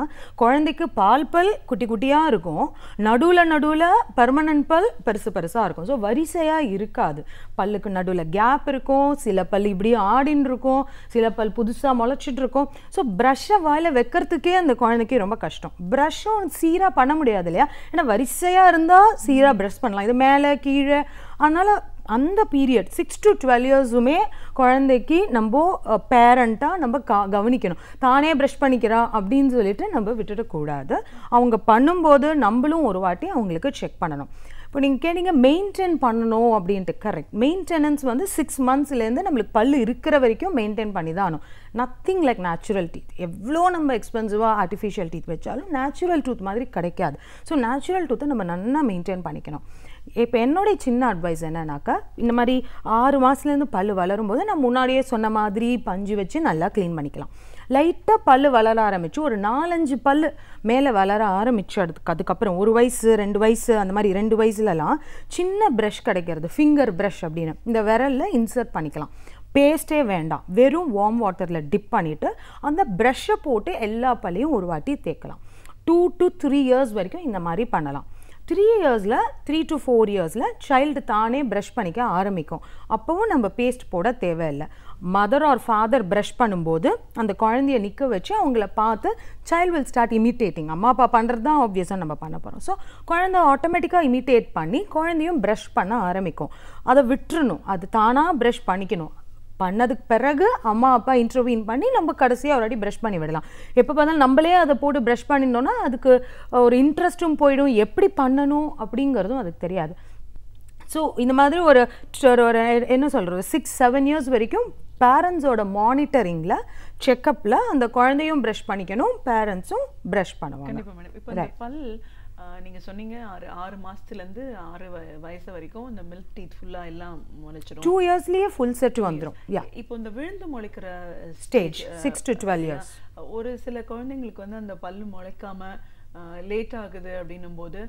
குழந்தைக்கு பால் பல் குட்டி குட்டியாக இருக்கும், நடுவில் பர்மனன்ட் பல் பெருசாக இருக்கும். ஸோ வரிசையாக இருக்காது. பல்லுக்கு நடுவில் கேப் இருக்கும், சில பல் இப்படி ஆடின்னு இருக்கும், சில பல் புதுசாக முளைச்சிட்டு இருக்கும். ஸோ ப்ரஷ்ஷை வாயில் வைக்கிறதுக்கே அந்த குழந்தைக்கு ரொம்ப கஷ்டம். ப்ரஷ்ஷும் சீராக பண்ண முடியாது இல்லையா, ஏன்னா வரிசையாக இருந்தால் சீராக ப்ரஷ் பண்ணலாம், இது மேலே கீழே. அதனால் அந்த பீரியட் 6 to 12 இயர்ஸுமே குழந்தைக்கு நம்ம பேரண்ட்டாக நம்ம கவனிக்கணும். தானே ப்ரஷ் பண்ணிக்கிறா அப்படின்னு சொல்லிட்டு நம்ம விட்டுடக்கூடாது. அவங்க பண்ணும்போது நம்மளும் ஒரு வாட்டி அவங்களுக்கு செக் பண்ணணும். இப்போ நீங்கள் கேட்டீங்க மெயின்டைன் பண்ணணும் அப்படின்ட்டு. கரெக்ட், மெயின்டெனன்ஸ் வந்து 6 மந்த்ஸ்லேருந்து நம்மளுக்கு பல் இருக்கிற வரைக்கும் மெயின்டைன் பண்ணி தான் ஆகணும். Nothing like natural teeth. எவ்வளோ நம்ம எக்ஸ்பென்சிவாக ஆர்டிஃபிஷியல் டீத் வச்சாலும் நேச்சுரல் டூத் மாதிரி கிடைக்காது. ஸோ நேச்சுரல் டூத்தை நம்ம நல்லா மெயின்டைன் பண்ணிக்கணும். இப்போ என்னுடைய சின்ன அட்வைஸ் என்னன்னாக்கா, இந்த மாதிரி 6 மாதத்துலேருந்து பல் வளரும்போது நான் முன்னாடியே சொன்ன மாதிரி பஞ்சு வச்சு நல்லா க்ளீன் பண்ணிக்கலாம். லைட்டாக பல் வளர ஆரம்பித்து ஒரு 4-5 பல் மேலே வளர ஆரம்பிச்சு அதுக்கப்புறம் 1 வயசு 2 வயசு அந்த மாதிரி 2 வயசுலலாம் சின்ன ப்ரஷ் கிடைக்கிறது, ஃபிங்கர் ப்ரஷ் அப்படின்னு, இந்த விரலில் இன்சர்ட் பண்ணிக்கலாம். பேஸ்ட்டே வேண்டாம், வெறும் வார்ம் வாட்டரில் டிப் பண்ணிவிட்டு அந்த ப்ரஷ்ஷை போட்டு எல்லா பல்லையும் ஒரு வாட்டி தேய்க்கலாம். 2 to 3 இயர்ஸ் வரைக்கும் இந்த மாதிரி பண்ணலாம். 3 to 4 இயர்ஸில் சைல்டு தானே ப்ரஷ் பண்ணிக்க ஆரம்பிக்கும். அப்போவும் நம்ம பேஸ்ட் போட தேவையில்லை. மதர் ஆர் ஃபாதர் ப்ரஷ் பண்ணும்போது அந்த குழந்தைய நிற்க வச்சு அவங்கள பார்த்து சைல்டு வில் ஸ்டார்ட் இமிட்டேட்டிங். அம்மா அப்பா பண்ணுறது தான் ஆப்வியஸாக நம்ம பண்ண போகிறோம். ஸோ குழந்தை ஆட்டோமேட்டிக்காக இமிட்டேட் பண்ணி குழந்தையும் ப்ரஷ் பண்ண ஆரம்பிக்கும். அதை விட்டுறணும், அது தானாக ப்ரஷ் பண்ணிக்கணும். பண்ணதுக்கு பிறகு அம்மா அப்பா இன்டர்வீன் பண்ணி நம்ம கடைசியாக ஒரு வாட்டி ப்ரஷ் பண்ணி விடலாம். எப்போ பார்த்தாலும் நம்மளே அதை போட்டு ப்ரஷ் பண்ணிட்டோன்னா அதுக்கு ஒரு இன்ட்ரெஸ்ட்டும் போயிடும், எப்படி பண்ணணும் அப்படிங்கிறதும் அதுக்கு தெரியாது. ஸோ இந்த மாதிரி ஒரு என்ன சொல்கிறது 6-7 இயர்ஸ் வரைக்கும் பேரண்ட்ஸோட மானிட்டரிங்கில் செக்கப்பில் அந்த குழந்தையும் ப்ரஷ் பண்ணிக்கணும், பேரண்ட்ஸும் ப்ரஷ் பண்ணுவாங்க. கண்டிப்பாக மேடம். இப்போ இந்த பல் நீங்கள் சொன்னீங்க 6 மாதத்துலேருந்து 6 வயசு வரைக்கும் இந்த மில்க் டீத் ஃபுல்லாக எல்லாம் முளைச்சிடும். 2 இயர்ஸ்லேயே ஃபுல் செட் வந்துடும். இப்போ இந்த விழுந்து முளைக்கிற ஸ்டேஜ் 6 to 12 இயர்ஸ். ஒரு சில குழந்தைங்களுக்கு வந்து அந்த பல்லு முளைக்காம லேட் ஆகுது அப்படின்னும் போது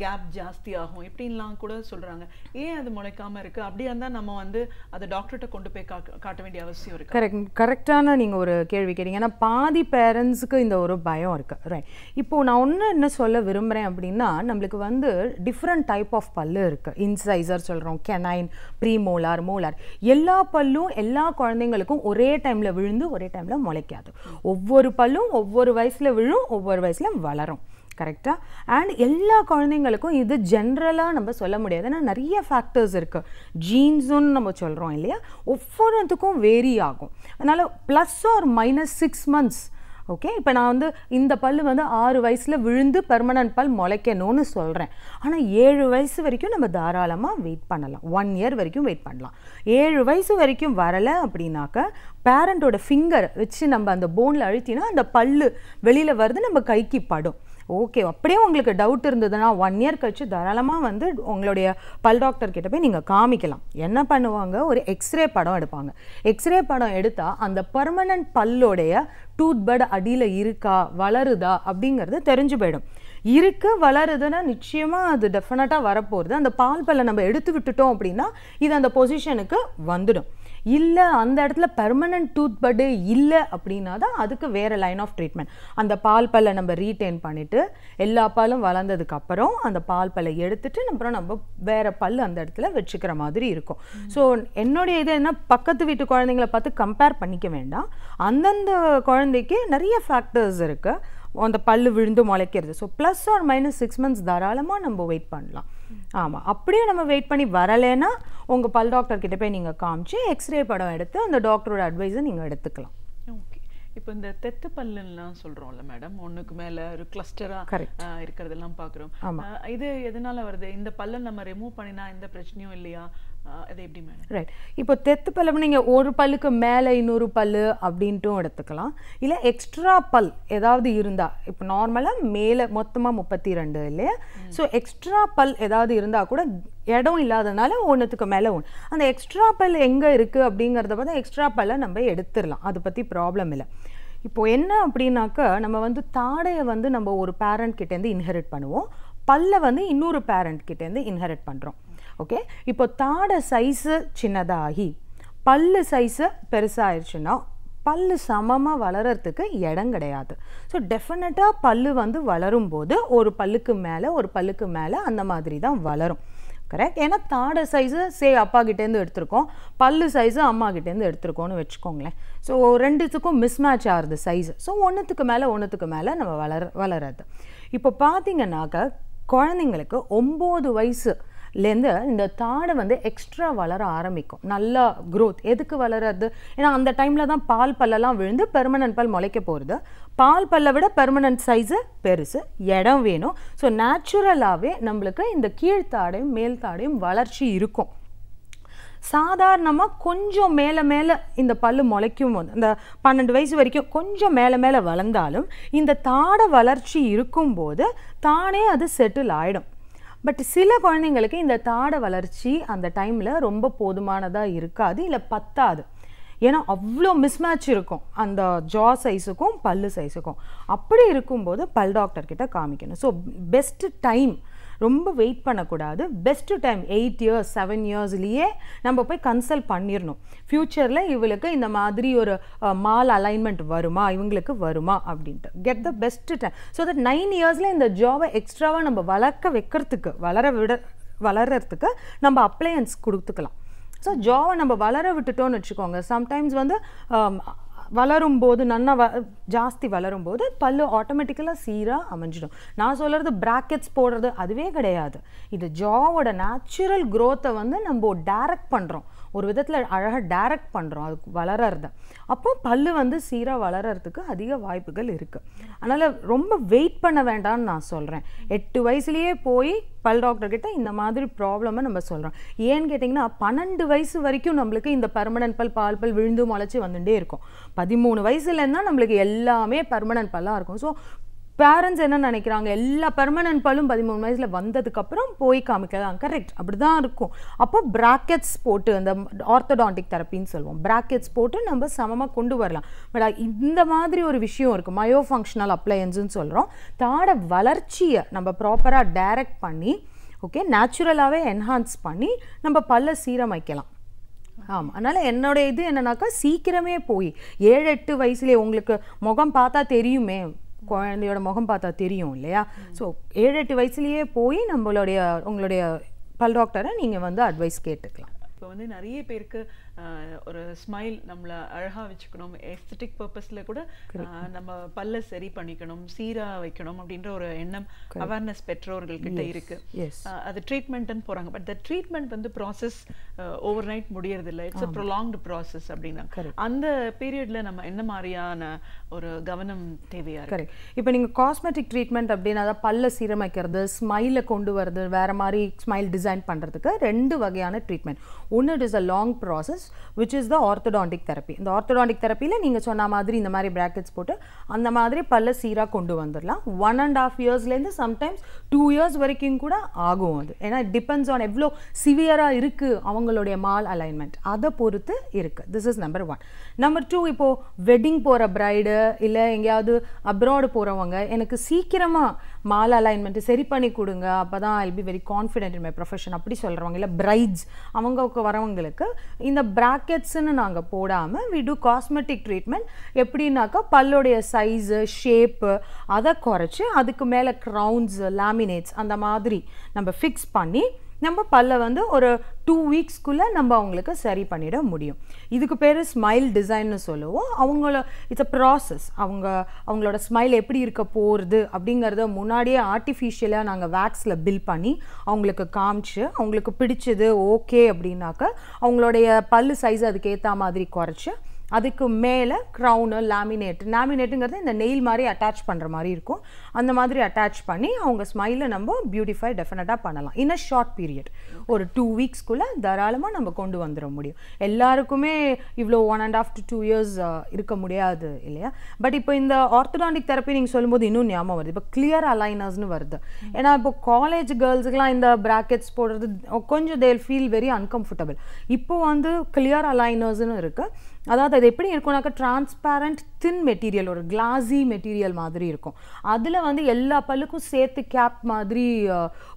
கேப் ஜாஸ்தி ஆகும் இப்படின்லாம் கூட சொல்கிறாங்க. ஏன் அது முளைக்காமல் இருக்குது? அப்படியா இருந்தால் நம்ம வந்து அதை டாக்டர்கிட்ட கொண்டு போய் காட்ட வேண்டிய அவசியம் இருக்குது. கரெக்டான நீங்கள் ஒரு கேள்வி கேட்டீங்க. ஏன்னா பாதி பேரண்ட்ஸுக்கு இந்த ஒரு பயம் இருக்குது. ரைட், இப்போது நான் ஒன்று என்ன சொல்ல விரும்புகிறேன் அப்படின்னா, நம்மளுக்கு வந்து டிஃப்ரெண்ட் டைப் ஆஃப் பல்லு இருக்குது. இன்சைசர் சொல்கிறோம், கெனைன், ப்ரீமோலார், மோலார். எல்லா பல்லும் எல்லா குழந்தைங்களுக்கும் ஒரே டைமில் விழுந்து ஒரே டைமில் முளைக்காது. ஒவ்வொரு பல்லும் ஒவ்வொரு வயசில் விழும், ஒவ்வொரு வயசில் வளரும். கரெக்டாக? அண்ட் எல்லா குழந்தைங்களுக்கும் இது ஜென்ரலாக நம்ம சொல்ல முடியாது. ஏன்னா நிறைய ஃபேக்டர்ஸ் இருக்குது. ஜீன்ஸுன்னு நம்ம சொல்கிறோம் இல்லையா, ஒவ்வொருத்துக்கும் வேரி ஆகும். அதனால் ப்ளஸ் ஆர் -6 மந்த்ஸ். ஓகே, இப்போ நான் வந்து இந்த பல் வந்து 6 வயசில் விழுந்து பெர்மனன்ட் பல் முளைக்கணும்னு சொல்கிறேன். ஆனால் 7 வயசு வரைக்கும் நம்ம தாராளமாக வெயிட் பண்ணலாம். 1 இயர் வரைக்கும் வெயிட் பண்ணலாம். 7 வயசு வரைக்கும் வரலை அப்படின்னாக்க பேரண்ட்டோட ஃபிங்கர் வச்சு நம்ம அந்த போனில் அழுத்தினா அந்த பல்லு வெளியில் வருது, நம்ம கைக்கு படும். ஓகே, அப்படியே உங்களுக்கு டவுட் இருந்ததுன்னா 1 இயர் கழிச்சு தாராளமாக வந்து உங்களுடைய பல் டாக்டர் கிட்ட போய் நீங்கள் காமிக்கலாம். என்ன பண்ணுவாங்க, ஒரு எக்ஸ்ரே படம் எடுப்பாங்க. எக்ஸ்ரே படம் எடுத்தால் அந்த பர்மனன்ட் பல்லோடைய டூத் பட் அடியில் இருக்கா, வளருதா அப்படிங்கிறது தெரிஞ்சு போயிடும். வளருதுன்னா நிச்சயமாக அது டெஃபினட்டாக வரப்போகுது. அந்த பால் பல்லை நம்ம எடுத்து விட்டுட்டோம் அப்படின்னா இது அந்த பொசிஷனுக்கு வந்துடும். இல்லை அந்த இடத்துல பெர்மனன்ட் டூத் பட் இல்லை அப்படின்னா தான் அதுக்கு வேறு லைன் ஆஃப் ட்ரீட்மெண்ட். அந்த பால் பல்லை நம்ம ரீட்டைன் பண்ணிவிட்டு எல்லா பாலும் வளர்ந்ததுக்கப்புறம் அந்த பால் பல்லை எடுத்துட்டு அப்புறம் நம்ம வேறு பல் அந்த இடத்துல வச்சுக்கிற மாதிரி இருக்கும். ஸோ என்னுடைய இது என்ன, பக்கத்து வீட்டு குழந்தைங்களை பார்த்து கம்பேர் பண்ணிக்க வேண்டாம். அந்தந்த குழந்தைக்கு நிறைய ஃபேக்டர்ஸ் இருக்குது அந்த பல்லு விழுந்து முளைக்கிறது. So plus or minus 6 months தாராளமாக நம்ம வெயிட் பண்ணலாம். ஆமாம், அப்படியே நம்ம வெயிட் பண்ணி வரலைன்னா உங்கள் பல் டாக்டர் கிட்ட போய் நீங்கள் காமிச்சு எக்ஸ்ரே படம் எடுத்து அந்த டாக்டரோட அட்வைஸை நீங்கள் எடுத்துக்கலாம். ஓகே. இப்போ இந்த தெத்து பல்லுலாம் சொல்கிறோம்ல மேடம், ஒன்றுக்கு மேலே ஒரு கிளஸ்டராக இருக்கிறதெல்லாம் பார்க்குறோம். இது எதனால வருது? இந்த பல்லை நம்ம ரிமூவ் பண்ணினா எந்த பிரச்சனையும் இல்லையா? அது எப்படி மேடம்? ரைட். இப்போ தெத்து பல்லு நீங்கள் ஒரு பல்லுக்கு மேலே இன்னொரு பல்லு அப்படின்ட்டும் எடுத்துக்கலாம். இல்லை எக்ஸ்ட்ரா பல் ஏதாவது இருந்தால், இப்போ நார்மலாக மேலே மொத்தமாக 32 இல்லையா? ஸோ எக்ஸ்ட்ரா பல் ஏதாவது இருந்தால் கூட இடம் இல்லாதனால ஒன்றுத்துக்கு மேலே ஒன்று, அந்த எக்ஸ்ட்ரா பல் எங்கே இருக்குது அப்படிங்கிறத பார்த்தா எக்ஸ்ட்ரா பல்லை நம்ம எடுத்துடலாம், அதை பற்றி ப்ராப்ளம் இல்லை. இப்போது என்ன அப்படின்னாக்கா, நம்ம வந்து தாடையை வந்து நம்ம ஒரு பேரண்ட் கிட்டேருந்து இன்ஹெரிட் பண்ணுவோம், பல்லை வந்து இன்னொரு பேரண்ட் கிட்டேருந்து இன்ஹெரிட் பண்ணுறோம். ஓகே. இப்போ தாடை சைஸு சின்னதாகி பல்லு சைஸு பெருசாகிடுச்சுன்னா பல்லு சமமாக வளர்கிறதுக்கு இடம் கிடையாது. ஸோ டெஃபினட்டாக பல்லு வந்து வளரும் போது ஒரு பல்லுக்கு மேலே ஒரு பல்லுக்கு மேலே அந்த மாதிரி தான் வளரும். கரெக்ட். ஏன்னா தாடை சைஸு அப்பா கிட்டேருந்து எடுத்திருக்கோம், பல்லு சைஸு அம்மா கிட்டேருந்து எடுத்திருக்கோன்னு வச்சுக்கோங்களேன். ஸோ ரெண்டுத்துக்கும் மிஸ்மேட்ச் ஆகுது சைஸு. ஸோ ஒன்றுத்துக்கு மேலே நம்ம வளர்றது. இப்போ பார்த்தீங்கன்னாக்கா குழந்தைங்களுக்கு 9 வயசுலேருந்து இந்த தாடை வந்து எக்ஸ்ட்ரா வளர ஆரம்பிக்கும், நல்லா க்ரோத். எதுக்கு வளர்றது? ஏன்னா அந்த டைமில் தான் பால் பல்லெல்லாம் விழுந்து பெர்மனன்ட் பல் முளைக்க போகிறது. பால் பல்லை விட பெர்மனன்ட் சைஸு பெருசு, இடம் வேணும். ஸோ நேச்சுரலாகவே நம்மளுக்கு இந்த கீழ்த்தாடையும் மேல் தாடையும் வளர்ச்சி இருக்கும். சாதாரணமாக கொஞ்சம் மேலே இந்த பல்லு முளைக்கும் போது, இந்த 12 வயசு வரைக்கும் கொஞ்சம் மேலே வளர்ந்தாலும் இந்த தாடை வளர்ச்சி இருக்கும்போது தானே அது செட்டில் ஆகிடும். பட் சில குழந்தைங்களுக்கு இந்த தாடை வளர்ச்சி அந்த டைமில் ரொம்ப போதுமானதாக இருக்காது, இல்லை பத்தாது. ஏன்னா அவ்வளோ மிஸ்மேட்ச் இருக்கும் அந்த ஜா சைஸுக்கும் பல்லு சைஸுக்கும். அப்படி இருக்கும்போது பல் டாக்டர் கிட்ட காமிக்கணும். ஸோ பெஸ்ட்டு டைம், ரொம்ப வெயிட் பண்ணக்கூடாது. பெஸ்ட்டு டைம் 8 years 7 yearsலேயே நம்ம போய் கன்சல்ட் பண்ணிடணும். ஃப்யூச்சரில் இவளுக்கு இந்த மாதிரி ஒரு மால் அலைன்மெண்ட் வருமா, இவங்களுக்கு வருமா அப்படின்ட்டு get the best time. So that 9 yearsல இந்த ஜாவை எக்ஸ்ட்ராவாக நம்ம வளர்க்க வைக்கிறதுக்கு வளர்கிறதுக்கு நம்ம அப்ளையன்ஸ் கொடுத்துக்கலாம். ஸோ ஜாவை நம்ம வளர விட்டுட்டோன்னு வச்சுக்கோங்க, சம்டைம்ஸ் வந்து வளரும்போது ஜாஸ்தி வளரும்போது பல்லு ஆட்டோமேட்டிக்கலாக சீராக அமைஞ்சிடும். நான் சொல்கிறது ப்ராக்கெட்ஸ் போடுறது அதுவே கிடையாது. இது ஜாவோட நேச்சுரல் க்ரோத்தை வந்து நம்ம டைரக்ட் பண்ணுறோம், ஒரு விதத்தில் அழகாக டைரக்ட் பண்ணுறோம் அதுக்கு வளர்கிறத. அப்போ பல்லு வந்து சீராக வளர்கிறதுக்கு அதிக வாய்ப்புகள் இருக்குது. அதனால் ரொம்ப வெயிட் பண்ண வேண்டாம்னு நான் சொல்கிறேன். 8 வயசுலேயே போய் பல் டாக்டர்கிட்ட இந்த மாதிரி ப்ராப்ளமை நம்ம சொல்கிறோம். ஏன்னு கேட்டிங்கன்னா 12 வயசு வரைக்கும் நம்மளுக்கு இந்த பெர்மனன்ட் பல் பால் பல் விழுந்து முளைச்சி வந்துட்டே இருக்கும். 13 வயசுலேருந்தா நம்மளுக்கு எல்லாமே பெர்மனன்ட் பல்லாக இருக்கும். ஸோ பேரண்ட்ஸ் என்ன நினைக்கிறாங்க, எல்லா பெர்மனன்ட் பல்லும் 13 வயசில் வந்ததுக்கப்புறம் போய் காமிக்கலாம். கரெக்ட், அப்படி தான் இருக்கும். அப்போ ப்ராக்கெட்ஸ் போட்டு, அந்த ஆர்த்தோடான்டிக் தெரப்பின்னு சொல்லுவோம், ப்ராக்கெட்ஸ் போட்டு நம்ம சமமாக கொண்டு வரலாம். பட் இந்த மாதிரி ஒரு விஷயம் இருக்குது, மயோ ஃபங்க்ஷனல் அப்ளையன்ஸுன்னு சொல்கிறோம். தாட வளர்ச்சியை நம்ம ப்ராப்பராக டைரக்ட் பண்ணி ஓகே நேச்சுரலாகவே என்ஹான்ஸ் பண்ணி நம்ம பல்ல சீரமைக்கலாம். ஆமாம். அதனால் என்னோட இது என்னன்னாக்கா, சீக்கிரமே போய் 7-8 வயசுலேயே உங்களுக்கு முகம் பார்த்தா தெரியுமே, குழந்தையோட முகம் பார்த்தா தெரியும் இல்லையா? ஸோ 7-8 வயசுலேயே போய் உங்களுடைய பல் டாக்டரை நீங்கள் வந்து அட்வைஸ் கேட்டுக்கலாம். இப்போ வந்து நிறைய பேருக்கு ஒரு ஸ்மைல் நம்மளை அழகாக வச்சுக்கணும், எஸ்தட்டிக் பர்பஸில் கூட நம்ம பல்ல சரி பண்ணிக்கணும், சீராக வைக்கணும் அப்படின்ற ஒரு எண்ணம் அவேர்னஸ் பெற்றோர்கள்கிட்ட இருக்குது. அது ட்ரீட்மெண்ட்டுன்னு போகிறாங்க. பட் த ட்ரீட்மெண்ட் வந்து ப்ராசஸ் ஓவர் நைட் முடியறதில்லை, இட்ஸ் அ ப்ரொலாங்டு ப்ராசஸ் அப்படின்னா அந்த பீரியடில் நம்ம என்ன மாதிரியான ஒரு கவனம் தேவையாக இருக்குது? இப்போ நீங்கள் காஸ்மெட்டிக் ட்ரீட்மெண்ட் அப்படின்னா அதாவது பல்ல சீரமைக்கிறது, ஸ்மைலை கொண்டு வரது, வேறு மாதிரி ஸ்மைல் டிசைன் பண்ணுறதுக்கு 2 வகையான ட்ரீட்மெண்ட். ஒன்று it is a long process which is the orthodontic therapy. இந்த orthodontic therapyல நீங்க சொன்ன மாதிரி இந்த மாதிரி brackets போட்டு அந்த மாதிரி பல்ல சீரா கொண்டு வந்துடலாம். 1.5 yearsலேருந்து சம்டைம்ஸ் 2 years வரைக்கும் கூட ஆகும் அது. ஏன்னா it depends on எவ்வளோ சிவியராக இருக்குது அவங்களுடைய மால் அலைன்மெண்ட், அதை பொறுத்து இருக்குது. This is number 1. நம்பர் 2, இப்போது வெட்டிங் போகிற பிரைடு இல்லை எங்கேயாவது அப்ராடு போகிறவங்க எனக்கு சீக்கிரமாக மால் அலைன்மெண்ட் சரி பண்ணி கொடுங்க, அப்பதான் I be very confident in my profession அப்படி சொல்றவங்க, இல்லை பிரைட்ஸ் அவங்க வரவங்களுக்கு இந்த பிராக்கெட்ஸ்ன்னு நாங்க போடாம we do cosmetic treatment. எப்படின்னாக்கா பல்லுடைய சைஸு ஷேப்பு அதை குறைச்சி அதுக்கு மேலே க்ரௌன்ஸ் லேமினேட்ஸ் அந்த மாதிரி நம்ம ஃபிக்ஸ் பண்ணி நம்ம பல்லை வந்து ஒரு 2 வீக்ஸ்க்குள்ளே நம்ம அவங்களுக்கு சரி பண்ணிட முடியும். இதுக்கு பேர் ஸ்மைல் டிசைன்னு சொல்லுவோம். It's a process. அவங்களோட ஸ்மைல் எப்படி இருக்க போகிறது அப்படிங்கிறத முன்னாடியே ஆர்டிஃபிஷியலாக நாங்கள் வேக்ஸில் பில் பண்ணி அவங்களுக்கு காமிச்சு அவங்களுக்கு பிடிச்சது ஓகே அப்படின்னாக்கா அவங்களுடைய பல்லு சைஸ் அதுக்கு ஏற்ற மாதிரி குறைச்சி அதுக்கு மேலே க்ரௌனு லேமினேட்டுங்கிறது இந்த நெயில் மாதிரி அட்டாச் பண்ணுற மாதிரி இருக்கும். அந்த மாதிரி அட்டாச் பண்ணி அவங்க ஸ்மைலை நம்ம பியூட்டிஃபை டெஃபினட்டாக பண்ணலாம். இன் அ ஷார்ட் பீரியட் ஒரு 2 வீக்ஸ்க்குள்ளே தாராளமாக நம்ம கொண்டு வந்துட முடியும். எல்லாருக்குமே இவ்வளோ 1.5 to 2 years இருக்க முடியாது இல்லையா? பட் இப்போ இந்த ஆர்த்தோடான்டிக் தெரப்பி நீங்கள் சொல்லும்போது இன்னும் ஞாபகம் வருது. இப்போ கிளியர் அலைனர்ஸ்னு வருது. ஏன்னா இப்போ காலேஜ் கேர்ள்ஸுக்கெலாம் இந்த ப்ராக்கெட்ஸ் போடுறது கொஞ்சம் தேல் ஃபீல் வெரி அன்கம்ஃபர்டபுள். இப்போ வந்து கிளியர் அலைனர்ஸ்னு இருக்குது. அதாவது அது எப்படி இருக்கும்னாக்கா டிரான்ஸ்பேரண்ட் தின் மெட்டீரியல், ஒரு கிளாஸி மெட்டீரியல் மாதிரி இருக்கும். அதில் வந்து எல்லா பல்லுக்கும் சேர்த்து கேப் மாதிரி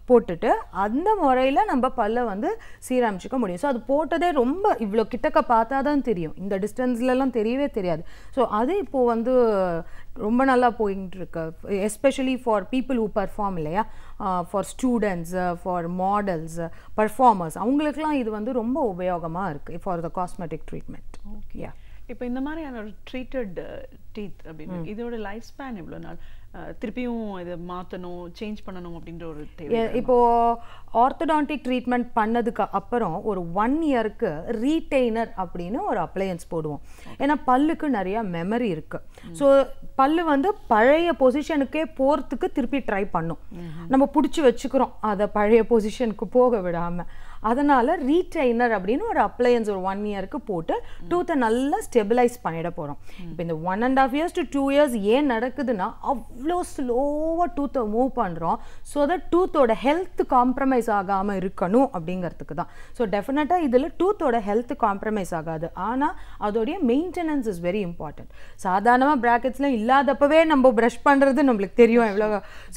போட்டுட்டு அந்த முறையில் நம்ம பல்லை வந்து சீரமைச்சிக்க முடியும். ஸோ அது போட்டதே ரொம்ப இவ்வளோ கிட்டக்க பார்த்தா தான் தெரியும், இந்த டிஸ்டன்ஸ்லலாம் தெரியவே தெரியாது. ஸோ அது இப்போது வந்து ரொம்ப நல்லா போயிட்டு இருக்கு, especially for people who perform இல்லையா, for students, for models, performers, அவங்களுக்குலாம் இது வந்து ரொம்ப உபயோகமாக இருக்குது for the cosmetic treatment. Okay. இப்போ இந்த மாதிரியான ஒரு ட்ரீட்டட் டீத் அப்படின்னு இதோட லைஃப் ஸ்பேன் எவ்வளோ நாள்? திருப்பியும் இதை மாற்றணும், சேஞ்ச் பண்ணணும் அப்படின்ற ஒரு தேவை. இப்போது ஆர்த்தோடான்டிக் ட்ரீட்மெண்ட் பண்ணதுக்கு அப்புறம் ஒரு 1 இயருக்கு ரீடெய்னர் அப்படின்னு ஒரு அப்ளையன்ஸ் போடுவோம். ஏன்னா பல்லுக்கு நிறையா மெமரி இருக்குது. ஸோ பல்லு வந்து பழைய பொசிஷனுக்கே போகிறதுக்கு திருப்பி ட்ரை பண்ணும். நம்ம பிடிச்சி வச்சுக்கிறோம் அதை பழைய பொசிஷனுக்கு போக விடாமல். அதனால் ரீட்ரெய்னர் அப்படின்னு ஒரு அப்ளையன்ஸ் ஒரு 1 இயருக்கு போட்டு டூத்தை நல்லா ஸ்டெபிலைஸ் பண்ணிட போகிறோம். இப்போ இந்த 1.5 years to 2 years ஏன் நடக்குதுன்னா அவ்வளோ ஸ்லோவாக டூத்தை மூவ் பண்ணுறோம். ஸோ தட் டூத்தோட ஹெல்த் காம்ப்ரமைஸ் ஆகாமல் இருக்கணும் அப்படிங்கிறதுக்கு தான். ஸோ டெஃபினட்டாக இதில் டூத்தோட ஹெல்த் காம்ப்ரமைஸ் ஆகாது. ஆனால் அதோடைய மெயின்டெனன்ஸ் இஸ் வெரி இம்பார்ட்டன்ட். சாதாரணமாக ப்ராக்கெட்ஸ்லாம் இல்லாதப்பவே நம்ம ப்ரஷ் பண்ணுறது நம்மளுக்கு தெரியும் எவ்வளோ.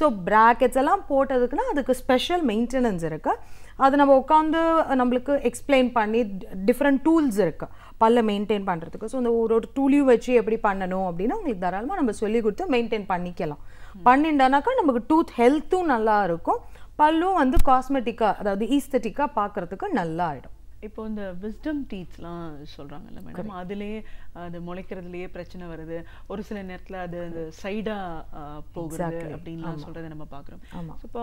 ஸோ ப்ராக்கெட்ஸ் எல்லாம் போட்டதுக்குன்னா அதுக்கு ஸ்பெஷல் மெயின்டெனன்ஸ் இருக்குது. அதை நம்ம உட்காந்து நம்மளுக்கு எக்ஸ்பிளைன் பண்ணி டிஃப்ரெண்ட் டூல்ஸ் இருக்குது பல்லை மெயின்டைன் பண்ணுறதுக்கு. ஸோ அந்த ஒரு டூலையும் வச்சு எப்படி பண்ணணும் அப்படின்னு உங்களுக்கு தாராளமாக நம்ம சொல்லி கொடுத்து மெயின்டைன் பண்ணிக்கலாம். பண்ணிட்டானாக்கா நமக்கு டூத் ஹெல்த்தும் நல்லா இருக்கும், பல்லும் வந்து காஸ்மெட்டிக்காக அதாவது ஈஸ்தட்டிக்காக பார்க்குறதுக்கு நல்லா ஆகிடும். இப்போ இந்த விஸ்டம் டீத்ஸ்லாம் சொல்கிறாங்கல்ல மேடம், அதுலேயே அது முளைக்கிறதுலேயே பிரச்சனை வருது, ஒரு சில நேரத்தில் அது அந்த சைடாக போகுது அப்படின்லாம் சொல்கிறத நம்ம பார்க்குறோம். இப்போ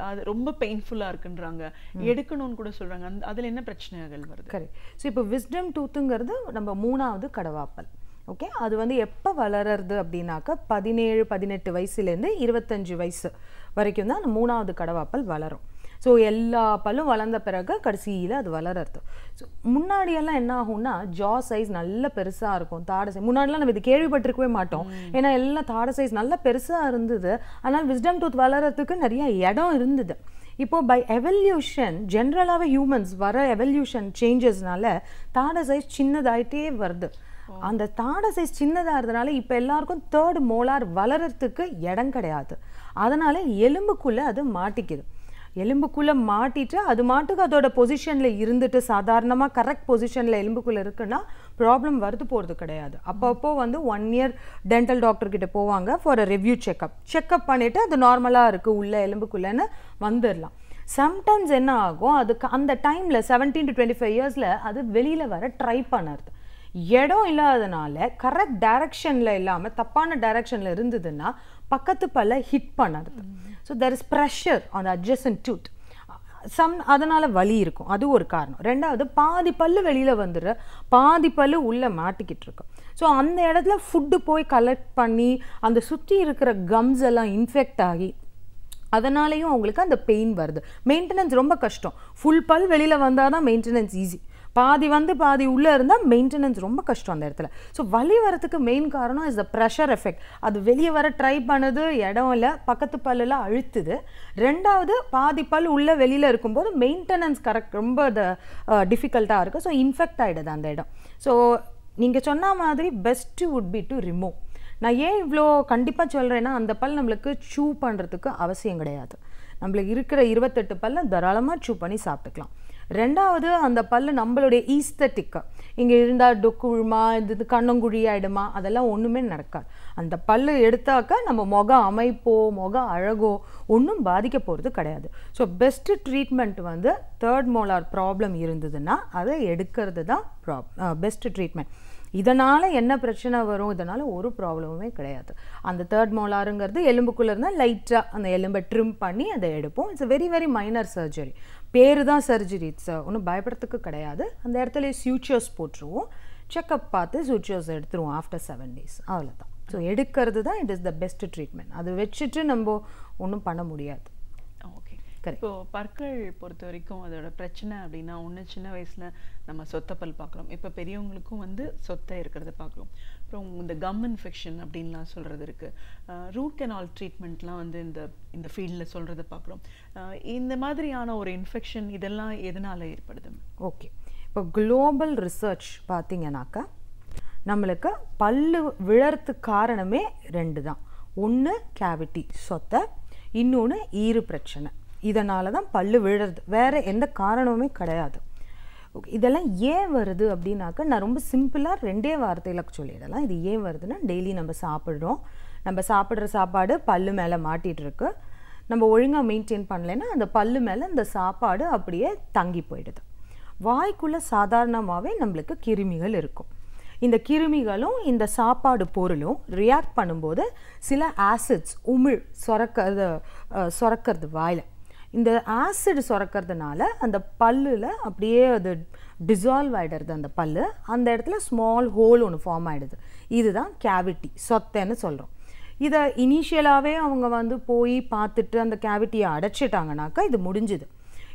அது ரொம்ப பெயின்ஃபுல்லாக இருக்குன்றாங்க, எடுக்கணும்னு கூட சொல்கிறாங்க. அதில் என்ன பிரச்சனைகள் வருது? கரெக்ட். ஸோ இப்போ விஸ்டம் டூத்துங்கிறது நம்ம 3வது கடவாப்பல். ஓகே, அது வந்து எப்போ வளர்றது அப்படின்னாக்கா 17-18 வயசுலேருந்து 25 வயசு வரைக்கும் தான் அந்த 3வது கடவாப்பல் வளரும். ஸோ எல்லா பல்லும் வளர்ந்த பிறகு கடைசியில் அது வளர்றது. ஸோ முன்னாடியெல்லாம் என்ன ஆகும்னா ஜா சைஸ் நல்ல பெருசாக இருக்கும், தாடை சைஸ். முன்னாடிலாம் நம்ம இது கேள்விப்பட்டிருக்கவே மாட்டோம், ஏன்னா எல்லாம் தாடை சைஸ் நல்ல பெருசாக இருந்தது. ஆனால் விஸ்டம் டூத் வளர்கிறதுக்கு நிறைய இடம் இருந்தது. இப்போது பை எவல்யூஷன் ஜென்ரலாகவே ஹியூமன்ஸ் வர எவல்யூஷன் சேஞ்சஸ்னால தாடை சைஸ் சின்னதாயிட்டே வருது. அந்த தாடை சைஸ் சின்னதாகிறதுனால இப்போ எல்லாருக்கும் 3rd மோலார் வளர்கிறதுக்கு இடம் கிடையாது. அதனால் எலும்புக்குள்ளே அது மாட்டிக்குது. எலும்புக்குள்ளே மாட்டிட்டு அது மாட்டுக்கு அதோட பொசிஷனில் இருந்துட்டு சாதாரணமாக கரெக்ட் பொசிஷனில் எலும்புக்குள்ளே இருக்குன்னா ப்ராப்ளம் வருது போகிறது கிடையாது. அப்பப்போ வந்து 1 year டென்டல் டாக்டர்கிட்ட போவாங்க ஃபார் அ ரிவ்யூ செக்அப் பண்ணிவிட்டு அது நார்மலாக இருக்குது உள்ள எலும்புக்குள்ளேன்னு வந்துடலாம். சம்டைம்ஸ் என்ன ஆகும், அதுக்கு அந்த டைமில் 17 to 25 yearsல அது வெளியில் வர ட்ரை பண்ணுறது. இடம் இல்லாதனால கரெக்ட் டைரக்ஷனில் இல்லாமல் தப்பான டைரக்ஷனில் இருந்ததுன்னா பக்கத்து பல்ல ஹிட் பண்ணுறது. So there is pressure on the adjacent tooth. அதனால் வலி இருக்கும், அது ஒரு காரணம். 2வது பாதி பல்லு வெளியில் வந்துடுற, பாதி பல்லு உள்ளே மாட்டிக்கிட்டு இருக்கும். ஸோ அந்த இடத்துல ஃபுட்டு போய் கலெக்ட் பண்ணி அந்த சுற்றி இருக்கிற கம்ஸ் எல்லாம் இன்ஃபெக்ட் ஆகி அதனாலேயும் அவங்களுக்கு அந்த பெயின் வருது. மெயின்டெனன்ஸ் ரொம்ப கஷ்டம். ஃபுல் பல் வெளியில் வந்தால் தான் மெயின்டெனன்ஸ் ஈஸி, பாதி வந்து பாதி உள்ளே இருந்தால் மெயின்டெனன்ஸ் ரொம்ப கஷ்டம் அந்த இடத்துல. ஸோ வலி வரத்துக்கு மெயின் காரணம் இஸ் த ப்ரெஷர் எஃபெக்ட். அது வெளியே வர ட்ரை பண்ணுது, இடம் இல்லை, பக்கத்து பல்லெல்லாம் அழுத்துது. 2வது பாதி பல் உள்ளே வெளியில் இருக்கும்போது மெயின்டெனன்ஸ் கரெக்ட் ரொம்ப டிஃபிகல்ட்டாக இருக்குது. ஸோ இன்ஃபெக்ட் ஆகிடுது அந்த இடம். ஸோ நீங்கள் சொன்ன மாதிரி best would be to remove. நான் ஏன் இவ்வளோ கண்டிப்பாக சொல்கிறேன்னா, அந்த பல் நம்மளுக்கு சூ பண்ணுறதுக்கு அவசியம் கிடையாது. நம்மளுக்கு இருக்கிற 28 பல்லை தாராளமாக சூ பண்ணி சாப்பிட்டுக்கலாம். ரெண்டாவது, அந்த பல்லு நம்மளுடைய ஈஸ்தட்டிக்கு இங்கே இருந்தால் டொக்கு விழுமா, இது கண்ணங்குழி ஆகிடுமா, அதெல்லாம் ஒன்றுமே நடக்காது. அந்த பல்லு எடுத்தாக்க நம்ம முக அமைப்போ முக அழகோ ஒன்றும் பாதிக்க போகிறது கிடையாது. ஸோ பெஸ்ட்டு ட்ரீட்மெண்ட் வந்து தேர்ட் மோலார் ப்ராப்ளம் இருந்ததுன்னா அதை எடுக்கிறது தான் பெஸ்ட்டு ட்ரீட்மெண்ட். இதனால் என்ன பிரச்சனை வரும், இதனால் ஒரு ப்ராப்ளமுமே கிடையாது. அந்த தேர்ட் மோலாருங்கிறது எலும்புக்குள்ளே இருந்தால் லைட்டாக அந்த எலும்பை ட்ரிம் பண்ணி அதை எடுப்போம். It's very very minor surgery. பேரு தான் சர்ஜரி, இட்ஸ் ஒன்றும் பயப்படுறதுக்கு கிடையாது. அந்த இடத்துல சூச்சர்ஸ் போட்டுருவோம், செக்கப் பார்த்து சூச்சர்ஸ் எடுத்துருவோம் ஆஃப்டர் 7 days, அவ்வளோதான். ஸோ எடுக்கிறது தான் it is the best treatment. அது வச்சுட்டு நம்ம ஒன்றும் பண்ண முடியாது. ஓகே. இப்போ பற்கள் பொறுத்த வரைக்கும் அதோட பிரச்சனை அப்படின்னா, ஒன்று சின்ன வயசுல நம்ம சொத்தப்பல் பார்க்குறோம், இப்போ பெரியவங்களுக்கும் வந்து சொத்தை இருக்கிறத பார்க்குறோம். அப்புறம் இந்த கம் இன்ஃபெக்ஷன் அப்படின்லாம் சொல்கிறது இருக்குது. ரூட் கெனால் ட்ரீட்மெண்ட்லாம் வந்து இந்த ஃபீல்டில் சொல்கிறத பார்க்குறோம். இந்த மாதிரியான ஒரு இன்ஃபெக்ஷன் இதெல்லாம் எதனால் ஏற்படுது? ஓகே, இப்போ குளோபல் ரிசர்ச் பார்த்தீங்கன்னாக்கா நம்மளுக்கு பல்லு விழறதுக்கு காரணமே 2 தான். ஒன்று கேவிட்டி சொத்தை, இன்னொன்று ஈறு பிரச்சனை. இதனால தான் பல்லு விழுறது, வேறு எந்த காரணமுமே கிடையாது. ஓகே, இதெல்லாம் ஏன் வருது அப்படின்னாக்கா நான் ரொம்ப சிம்பிளாக 2 வார்த்தையில் சொல்லிடலாம். இது ஏன் வருதுன்னா, டெய்லி நம்ம சாப்பிட்றோம், நம்ம சாப்பிட்ற சாப்பாடு பல்லு மேலே மாட்டிகிட்ருக்கு, நம்ம ஒழுங்காக மெயின்டைன் பண்ணலைன்னா அந்த பல்லு மேலே இந்த சாப்பாடு அப்படியே தங்கி போயிடுது. வாய்க்குள்ளே சாதாரணமாகவே நம்மளுக்கு கிருமிகள் இருக்கும். இந்த கிருமிகளும் இந்த சாப்பாடு பொருளும் ரியாக்ட் பண்ணும்போது சில ஆசிட்ஸ் உமிழ் சுரக்கிறது வாயில். இந்த ஆசிட் சுரக்கிறதுனால அந்த பல்லில் அப்படியே அது டிசால்வ் ஆகிடுறது. அந்த பல்லு அந்த இடத்துல ஸ்மால் ஹோல் ஒன்று ஃபார்ம் ஆகிடுது. இதுதான் கேவிட்டி, சொத்தைன்னு சொல்கிறோம். இதை இனிஷியலாகவே அவங்க வந்து போய் பார்த்துட்டு அந்த கேவிட்டியை அடைச்சிட்டாங்கனாக்கா இது முடிஞ்சுது.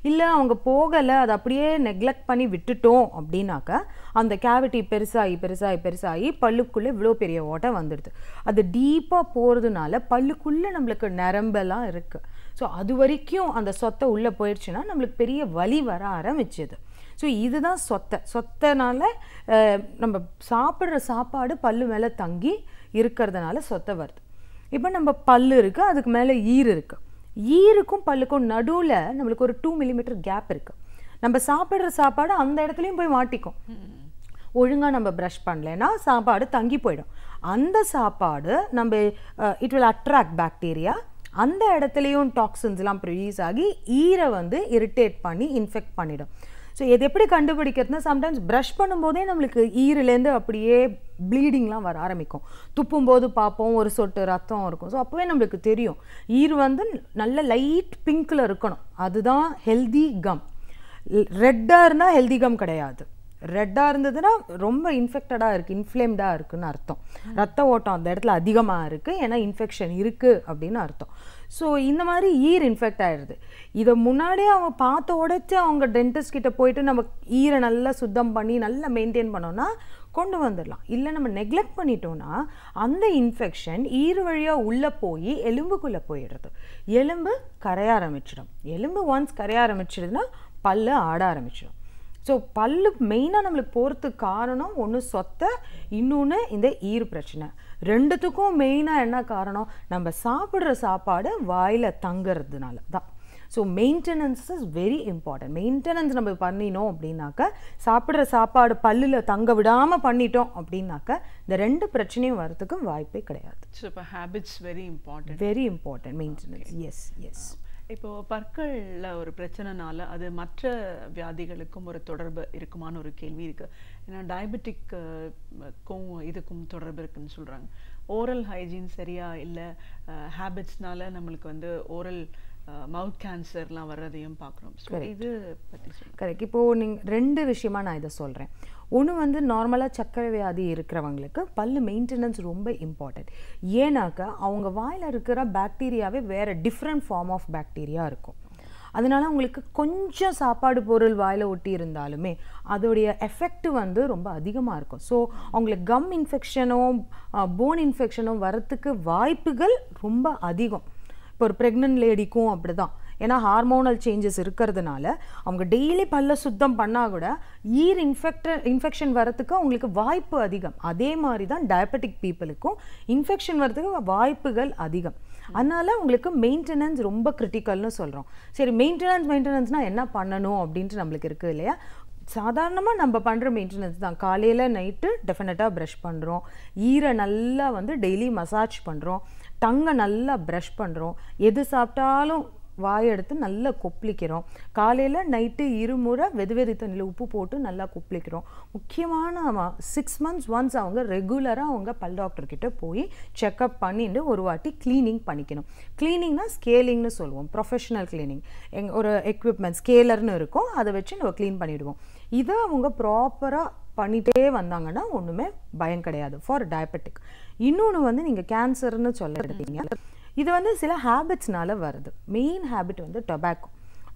இல்லை அவங்க போகலை, அதை அப்படியே நெக்லெக்ட் பண்ணி விட்டுட்டோம் அப்படின்னாக்கா அந்த கேவிட்டி பெருசாகி பல்லுக்குள்ளே இவ்வளோ பெரிய ஓட்டை வந்துடுது. அது டீப்பாக போகிறதுனால பல்லுக்குள்ளே நம்மளுக்கு நரம்பெல்லாம் இருக்குது. ஸோ அது வரைக்கும் அந்த சொத்தை உள்ளே போயிடுச்சுன்னா நம்மளுக்கு பெரிய வலி வர ஆரம்பிச்சிது. ஸோ இதுதான் சொத்தைனால நம்ம சாப்பிட்ற சாப்பாடு பல்லு மேலே தங்கி இருக்கிறதுனால சொத்தை வருது. இப்போ நம்ம பல்லு இருக்குது, அதுக்கு மேலே ஈறு இருக்குது. ஈருக்கும் பல்லுக்கும் நடுவில் நம்மளுக்கு ஒரு 2 millimeter கேப் இருக்குது. நம்ம சாப்பிட்ற சாப்பாடு அந்த இடத்துலையும் போய் மாட்டிக்கும். ஒழுங்காக நம்ம ப்ரஷ் பண்ணலைன்னா சாப்பாடு தங்கி போயிடும். அந்த சாப்பாடு நம்ம இட் வில் அட்ராக்ட் பாக்டீரியா. அந்த இடத்துலையும் டாக்ஸின்ஸ்லாம் ப்ரொடியூஸ் ஆகி ஈரை வந்து இரிட்டேட் பண்ணி இன்ஃபெக்ட் பண்ணிடும். ஸோ இது எப்படி கண்டுபிடிக்கிறதுனா, சம்டைம்ஸ் ப்ரஷ் பண்ணும்போதே நம்மளுக்கு ஈரிலேருந்து அப்படியே ப்ளீடிங்லாம் வர ஆரம்பிக்கும். துப்பும்போது பார்ப்போம் ஒரு சொட்டு ரத்தம் இருக்கும். ஸோ அப்போவே நம்மளுக்கு தெரியும் ஈர் வந்து நல்ல லைட் பிங்க்கில் இருக்கணும், அதுதான் ஹெல்தி கம். ரெட்டாக இருந்தால் ஹெல்தி கம் கிடையாது. ரெட்டாக இருந்ததுன்னா ரொம்ப இன்ஃபெக்டடாக இருக்குது, இன்ஃப்ளேம்டாக இருக்குதுன்னு அர்த்தம். ரத்த ஓட்டம் அந்த இடத்துல அதிகமாக இருக்குது, ஏன்னா இன்ஃபெக்ஷன் இருக்குது அப்படின்னு அர்த்தம். ஸோ இந்த மாதிரி ஈர் இன்ஃபெக்ட் ஆகிடுது. இதை முன்னாடியே அவங்க பார்த்து உடைச்சு அவங்க டென்டிஸ்ட் கிட்ட போயிட்டு நம்ம ஈரை நல்லா சுத்தம் பண்ணி நல்லா மெயின்டைன் பண்ணோன்னா கொண்டு வந்துடலாம். இல்லை நம்ம நெக்லெக்ட் பண்ணிட்டோன்னா அந்த இன்ஃபெக்ஷன் ஈறு வழியாக உள்ளே போய் எலும்புக்குள்ளே போயிடுறது. எலும்பு கரைய ஆரம்பிச்சிடும். எலும்பு ஒன்ஸ் கரைய ஆரம்பிச்சிடுதுன்னா பல்லு ஆட ஆரம்பிச்சிடும். ஸோ பல்லு மெயினாக நம்மளுக்கு போகிறதுக்கு காரணம் ஒன்று சொத்தை, இன்னொன்று இந்த ஈறு பிரச்சனை. ரெண்டுத்துக்கும் மெயினாக என்ன காரணம், நம்ம சாப்பிட்ற சாப்பாடு வாயில் தங்கிறதுனால தான். So maintenance is very important. Maintenance நம்ம பண்ணினோம் அப்படின்னாக்கா, சாப்பிட்ற சாப்பாடு பல்லில் தங்க விடாமல் பண்ணிட்டோம் அப்படின்னாக்கா இந்த 2 பிரச்சனையும் வரதுக்கு வாய்ப்பே கிடையாது. ஸோ இப்போ habits very important maintenance. Yes. இப்போ பற்களில் ஒரு பிரச்சனைனால அது மற்ற வியாதிகளுக்கும் ஒரு தொடர்பு இருக்குமான்னு ஒரு கேள்வி இருக்குது. ஏன்னா டயபெட்டிக்கும் இதுக்கும் தொடர்பு இருக்குன்னு சொல்கிறாங்க. ஓரல் ஹைஜீன் சரியா இல்லை, ஹேபிட்ஸ்னால நம்மளுக்கு வந்து ஓரல் மவுத் கேன்சர்லாம் வர்றதையும் பார்க்குறோம். ஸோ இது பற்றி கரெக்ட். இப்போது நீங்கள் 2 விஷயமா நான் இதை சொல்கிறேன். ஒன்று வந்து நார்மலாக சர்க்கரை வியாதி இருக்கிறவங்களுக்கு பல்லு மெயின்டெனன்ஸ் ரொம்ப இம்பார்ட்டன்ட். ஏன்னாக்கா அவங்க வாயில் இருக்கிற பாக்டீரியாவே வேறு டிஃப்ரெண்ட் ஃபார்ம் ஆஃப் பாக்டீரியா இருக்கும். அதனால அவங்களுக்கு கொஞ்சம் சாப்பாடு பொருள் வாயில் ஒட்டி இருந்தாலுமே அதோடைய எஃபெக்ட் வந்து ரொம்ப அதிகமாக இருக்கும். ஸோ அவங்களுக்கு கம் இன்ஃபெக்ஷனும் போன் இன்ஃபெக்ஷனும் வரத்துக்கு வாய்ப்புகள் ரொம்ப அதிகம். இப்போ ஒரு ப்ரெக்னென்ட் லேடிக்கும் அப்படி தான். ஏன்னா ஹார்மோனல் சேஞ்சஸ் இருக்கிறதுனால அவங்க டெய்லி பல்ல சுத்தம் பண்ணால் கூட ஈர் இன்ஃபெக்ஷன் வரத்துக்கு அவங்களுக்கு வாய்ப்பு அதிகம். அதே மாதிரி தான் டயபெட்டிக் பீப்புளுக்கும் இன்ஃபெக்ஷன் வரதுக்கு வாய்ப்புகள் அதிகம். அதனால உங்களுக்கு மெயின்டெனன்ஸ் ரொம்ப கிரிட்டிக்கல்னு சொல்கிறோம். சரி, மெயின்டெனன்ஸ்னால் என்ன பண்ணணும் அப்படின்ட்டு நம்மளுக்கு இருக்குது இல்லையா? சாதாரணமாக நம்ம பண்ணுற மெயின்டெனன்ஸ் தான். காலையில் நைட்டு டெஃபினட்டாக ப்ரஷ் பண்ணுறோம், ஈரை நல்லா வந்து டெய்லி மசாஜ் பண்ணுறோம், டங்கை நல்லா ப்ரஷ் பண்ணுறோம், எது சாப்பிட்டாலும் வாயெடுத்து நல்லா கொப்பளிக்கிறோம், காலையில் நைட்டு இருமுறை வெது தண்ணியில் உப்பு போட்டு நல்லா கொப்பளிக்கிறோம். முக்கியமான 6 months ஒன்ஸ் அவங்க ரெகுலராக அவங்க பல் டாக்டர்கிட்ட போய் செக்கப் பண்ணிட்டு ஒரு வாட்டி க்ளீனிங் பண்ணிக்கணும். க்ளீனிங்னா ஸ்கேலிங்னு சொல்லுவோம், ப்ரொஃபஷனல் க்ளீனிங். ஒரு எக்யூப்மெண்ட் ஸ்கேலர்னு இருக்கும், அதை வச்சு நம்ம க்ளீன் பண்ணிவிடுவோம். இதை அவங்க ப்ராப்பராக பண்ணிகிட்டே வந்தாங்கன்னா ஒன்றுமே பயம் கிடையாது ஃபார் டயபெட்டிக். இன்னொன்று வந்து நீங்கள் கேன்சர்னு சொல்லிருக்கீங்க, இது வந்து சில ஹேபிட்ஸ்னால வருது. மெயின் ஹேபிட் வந்து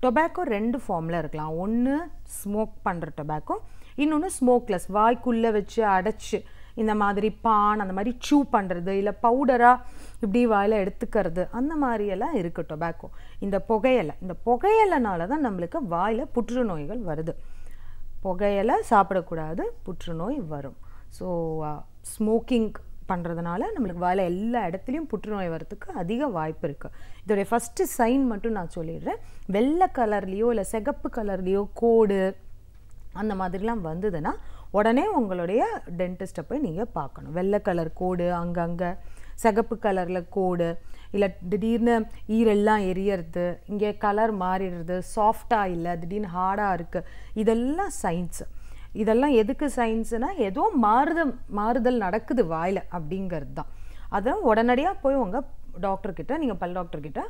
டொபாக்கோ 2 ஃபார்மில் இருக்கலாம். ஒன்று ஸ்மோக் பண்ணுற டொபாக்கோ, இன்னொன்று ஸ்மோக்லெஸ், வாய்க்குள்ளே வச்சு அடைச்சி இந்த மாதிரி பான் அந்த மாதிரி சூ பண்ணுறது, இல்லை பவுடராக இப்படி வாயில் எடுத்துக்கிறது, அந்த மாதிரியெல்லாம் இருக்குது டொபாக்கோ. இந்த புகையலைனால தான் நம்மளுக்கு வாயில் புற்றுநோய்கள் வருது. புகையலை சாப்பிடக்கூடாது, புற்றுநோய் வரும். ஸோ ஸ்மோக்கிங் பண்ணுறதுனால நம்மளுக்கு வாயில் எல்லா இடத்துலையும் புற்றுநோய் வரத்துக்கு அதிக வாய்ப்பு இருக்குது. இதோடைய ஃபஸ்ட்டு சைன் மட்டும் நான் சொல்லிடுறேன். வெள்ளை கலர்லேயோ இல்லை சிகப்பு கலர்லேயோ கோடு அந்த மாதிரிலாம் வந்ததுன்னா உடனே உங்களுடைய டென்டிஸ்ட்டை போய் நீங்கள் பார்க்கணும். வெள்ளை கலர் கோடு அங்கங்கே, சிகப்பு கலரில் கோடு, இல்லை திடீர்னு ஈரெல்லாம் எரியறது, இங்கே கலர் மாறிடுறது, சாஃப்டாக இல்லை திடீர்னு ஹார்டாக இருக்குது, இதெல்லாம் சைன்ஸு. இதெல்லாம் எதுக்கு சயின்ஸுனால் ஏதோ மாறுதல் நடக்குது வாயில் அப்படிங்கிறது தான். அதை உடனடியாக போய் உங்கள் டாக்டர்கிட்ட, நீங்கள் பல் டாக்டர்கிட்ட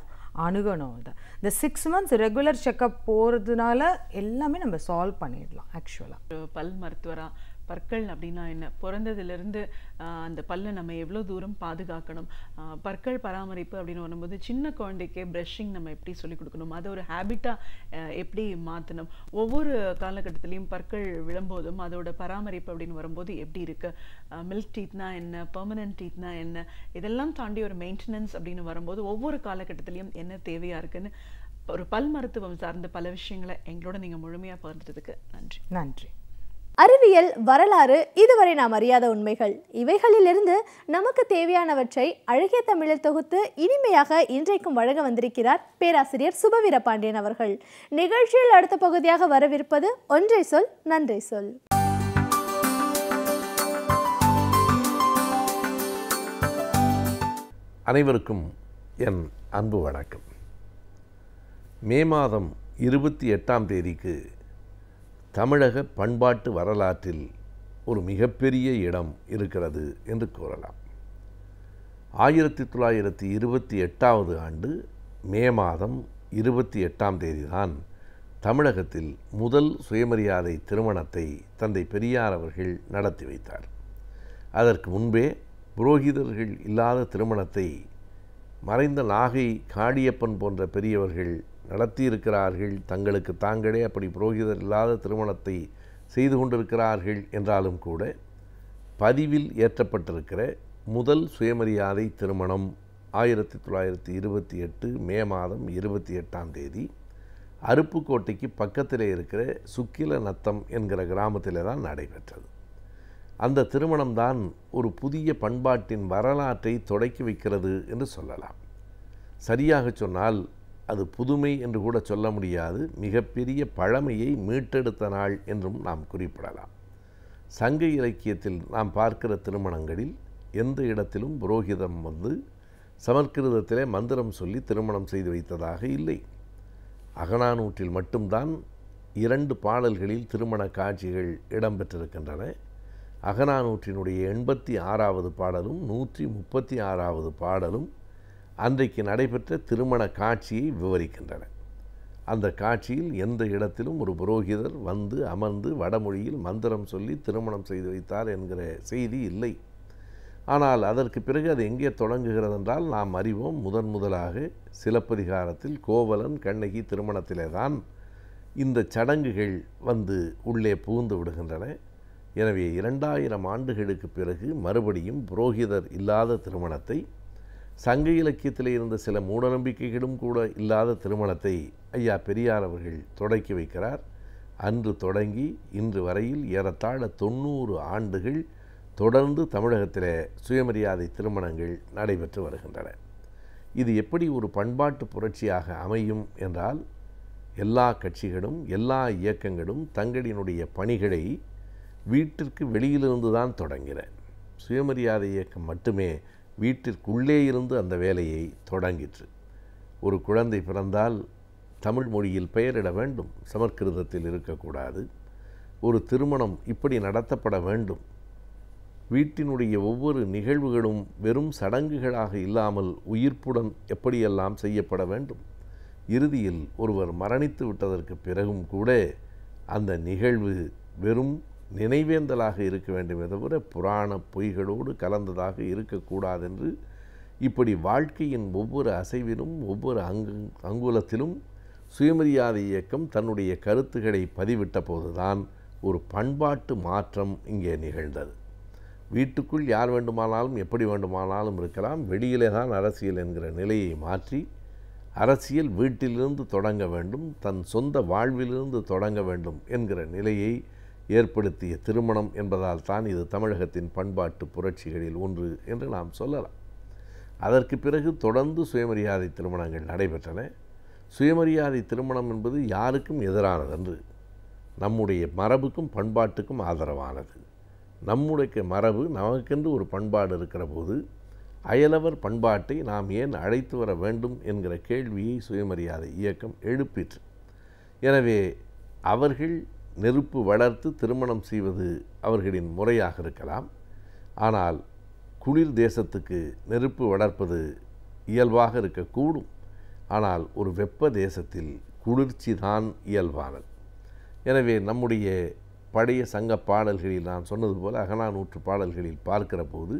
அணுகணும். அதை இந்த 6 months ரெகுலர் செக்கப் போகிறதுனால எல்லாமே நம்ம சால்வ் பண்ணிடலாம். ஆக்சுவலாக பல் மருத்துவராக பற்கள் அப்படின்னா என்ன, பிறந்ததுலேருந்து அந்த பல்லை நம்ம எவ்வளோ தூரம் பாதுகாக்கணும், பற்கள் பராமரிப்பு அப்படின்னு வரும்போது சின்ன குழந்தைக்கே ப்ரஷிங் நம்ம எப்படி சொல்லிக் கொடுக்கணும், அதை ஒரு ஹேபிட்டாக எப்படி மாற்றணும், ஒவ்வொரு காலகட்டத்திலையும் பற்கள் விழும்போதும் அதோட பராமரிப்பு அப்படின்னு வரும்போது எப்படி இருக்குது, மில்க் டீத்னா என்ன, பெர்மனன்ட் டீத்னா என்ன, இதெல்லாம் தாண்டி ஒரு மெயின்டெனன்ஸ் அப்படின்னு வரும்போது ஒவ்வொரு காலகட்டத்திலையும் என்ன தேவையாக இருக்குன்னு ஒரு பல் மருத்துவம் சார்ந்த பல விஷயங்களை எங்களோட நீங்கள் முழுமையாக பகிர்ந்ததுக்கு நன்றி. நன்றி. அறிவியல், வரலாறு, இதுவரை நாம் அறியாத உண்மைகள், இவைகளிலிருந்து நமக்கு தேவையானவற்றை அழகிய தமிழில் தொகுத்து இனிமையாக இன்றைக்கும் வழங்க வந்திருக்கிறார் பேராசிரியர் சுபவீர பாண்டியன் அவர்கள். நிகழ்ச்சியில் அடுத்த பகுதியாக வரவிருப்பது ஒன்றை சொல் நன்றை சொல். அனைவருக்கும் என் அன்பு வணக்கம். மே மாதம் 28ஆம் தேதிக்கு தமிழக பண்பாட்டு வரலாற்றில் ஒரு மிகப்பெரிய இடம் இருக்கிறது என்று கூறலாம். 1928ஆவது ஆண்டு மே மாதம் 28ஆம் தேதிதான் தமிழகத்தில் முதல் சுயமரியாதை திருமணத்தை தந்தை பெரியார் அவர்கள் நடத்தி வைத்தார். அதற்கு முன்பே புரோகிதர்கள் இல்லாத திருமணத்தை மறைந்த நாகை காளியப்பன் போன்ற பெரியவர்கள் நடத்தியிருக்கிறார்கள். தங்களுக்கு தாங்களே அப்படி புரோகிதர் இல்லாத திருமணத்தை செய்து கொண்டிருக்கிறார்கள் என்றாலும் கூட பதிவில் ஏற்றப்பட்டிருக்கிற முதல் சுயமரியாதை திருமணம் 1928 மே மாதம் 28ஆம் தேதி அருப்புக்கோட்டைக்கு பக்கத்திலே இருக்கிற சுக்கில நத்தம் என்கிற கிராமத்திலே தான் நடைபெற்றது. அந்த திருமணம்தான் ஒரு புதிய பண்பாட்டின் வரலாற்றை தொடக்கி வைக்கிறது என்று சொல்லலாம். சரியாக சொன்னால் அது புதுமை என்று கூட சொல்ல முடியாது, மிகப்பெரிய பழமையை மீட்டெடுத்த நாள் என்றும் நாம் குறிப்பிடலாம். சங்க இலக்கியத்தில் நாம் பார்க்கிற திருமணங்களில் எந்த இடத்திலும் புரோகிதம் வந்து சமஸ்கிருதத்திலே மந்திரம் சொல்லி திருமணம் செய்து வைத்ததாக இல்லை. அகநானூற்றில் மட்டும்தான் 2 பாடல்களில் திருமண காட்சிகள் இடம்பெற்றிருக்கின்றன. அகநானூற்றினுடைய 86வது பாடலும் 136வது பாடலும் அன்றைக்கு நடைபெற்ற திருமண காட்சியை விவரிக்கின்றன. அந்த காட்சியில் எந்த இடத்திலும் ஒரு புரோகிதர் வந்து அமர்ந்து வடமொழியில் மந்திரம் சொல்லி திருமணம் செய்து வைத்தார் என்கிற செய்தி இல்லை. ஆனால் அதற்கு பிறகு அது எங்கே தொடங்குகிறது என்றால் நாம் அறிவோம். முதலாக சிலப்பதிகாரத்தில் கோவலன் கண்ணகி திருமணத்திலே தான் இந்த சடங்குகள் வந்து உள்ளே புகுந்து விடுகின்றன. எனவே 2000 ஆண்டுகளுக்கு பிறகு மறுபடியும் புரோகிதர் இல்லாத திருமணத்தை சங்க இலக்கியத்தில் இருந்த சில மூடநம்பிக்கைகளும் கூட இல்லாத திருமணத்தை ஐயா பெரியார் அவர்கள் தொடக்கி வைக்கிறார். அன்று தொடங்கி இன்று வரையில் ஏறத்தாழ 90 ஆண்டுகள் தொடர்ந்து தமிழகத்தில் சுயமரியாதை திருமணங்கள் நடைபெற்று வருகின்றன. இது எப்படி ஒரு பண்பாட்டு புரட்சியாக அமையும் என்றால், எல்லா கட்சிகளும் எல்லா இயக்கங்களும் தங்களினுடைய பணிகளை வீட்டிற்கு வெளியிலிருந்து தான் தொடங்கின. சுயமரியாதை இயக்கம் மட்டுமே வீட்டிற்குள்ளே இருந்து அந்த வேலையை தொடங்கிற்று. ஒரு குழந்தை பிறந்தால் தமிழ் மொழியில் பெயரிட வேண்டும், சமஸ்கிருதத்தில் இருக்கக்கூடாது. ஒரு திருமணம் இப்படி நடத்தப்பட வேண்டும். வீட்டினுடைய ஒவ்வொரு நிகழ்வுகளும் வெறும் சடங்குகளாக இல்லாமல் உயிர்ப்புடன் எப்படியெல்லாம் செய்யப்பட வேண்டும். இறுதியில் ஒருவர் மரணித்து விட்டதற்கு பிறகும் கூட அந்த நிகழ்வு வெறும் நினைவேந்தலாக இருக்க வேண்டுமே தவிர புராண பொய்களோடு கலந்ததாக இருக்கக்கூடாது என்று இப்படி வாழ்க்கையின் ஒவ்வொரு அசைவிலும் ஒவ்வொரு அங்குலத்திலும் சுயமரியாதை இயக்கம் தன்னுடைய கருத்துக்களை பதிவிட்ட போதுதான் ஒரு பண்பாட்டு மாற்றம் இங்கே நிகழ்ந்தது. வீட்டுக்குள் யார் வேண்டுமானாலும் எப்படி வேண்டுமானாலும் இருக்கலாம், வெளியிலே தான் அரசியல் என்கிற நிலையை மாற்றி அரசியல் வீட்டிலிருந்து தொடங்க வேண்டும், தன் சொந்த வாழ்விலிருந்து தொடங்க வேண்டும் என்கிற நிலையை ஏற்படுத்திய திருமணம் என்பதால் தான் இது தமிழகத்தின் பண்பாட்டு புரட்சிகளில் ஒன்று என்று நாம் சொல்லலாம். அதற்கு பிறகு தொடர்ந்து சுயமரியாதை திருமணங்கள் நடைபெற்றன. சுயமரியாதை திருமணம் என்பது யாருக்கும் எதிரானதன்று, நம்முடைய மரபுக்கும் பண்பாட்டுக்கும் ஆதரவானது. நம்முடைய மரபு, நமக்கென்று ஒரு பண்பாடு இருக்கிற போது அயலவர் பண்பாட்டை நாம் ஏன் அழைத்து வர வேண்டும் என்கிற கேள்வியை சுயமரியாதை இயக்கம் எழுப்பிற்று. எனவே அவர்கள் நெருப்பு வளர்த்து திருமணம் செய்வது அவர்களின் முறையாக இருக்கலாம். ஆனால் குளிர் தேசத்துக்கு நெருப்பு வளர்ப்பது இயல்பாக இருக்கக்கூடும். ஆனால் ஒரு வெப்ப தேசத்தில் குளிர்ச்சி தான் இயல்பானது. எனவே நம்முடைய பழைய சங்க பாடல்களில் நான் சொன்னது போல அகநானூற்று பாடல்களில் பார்க்கிற போது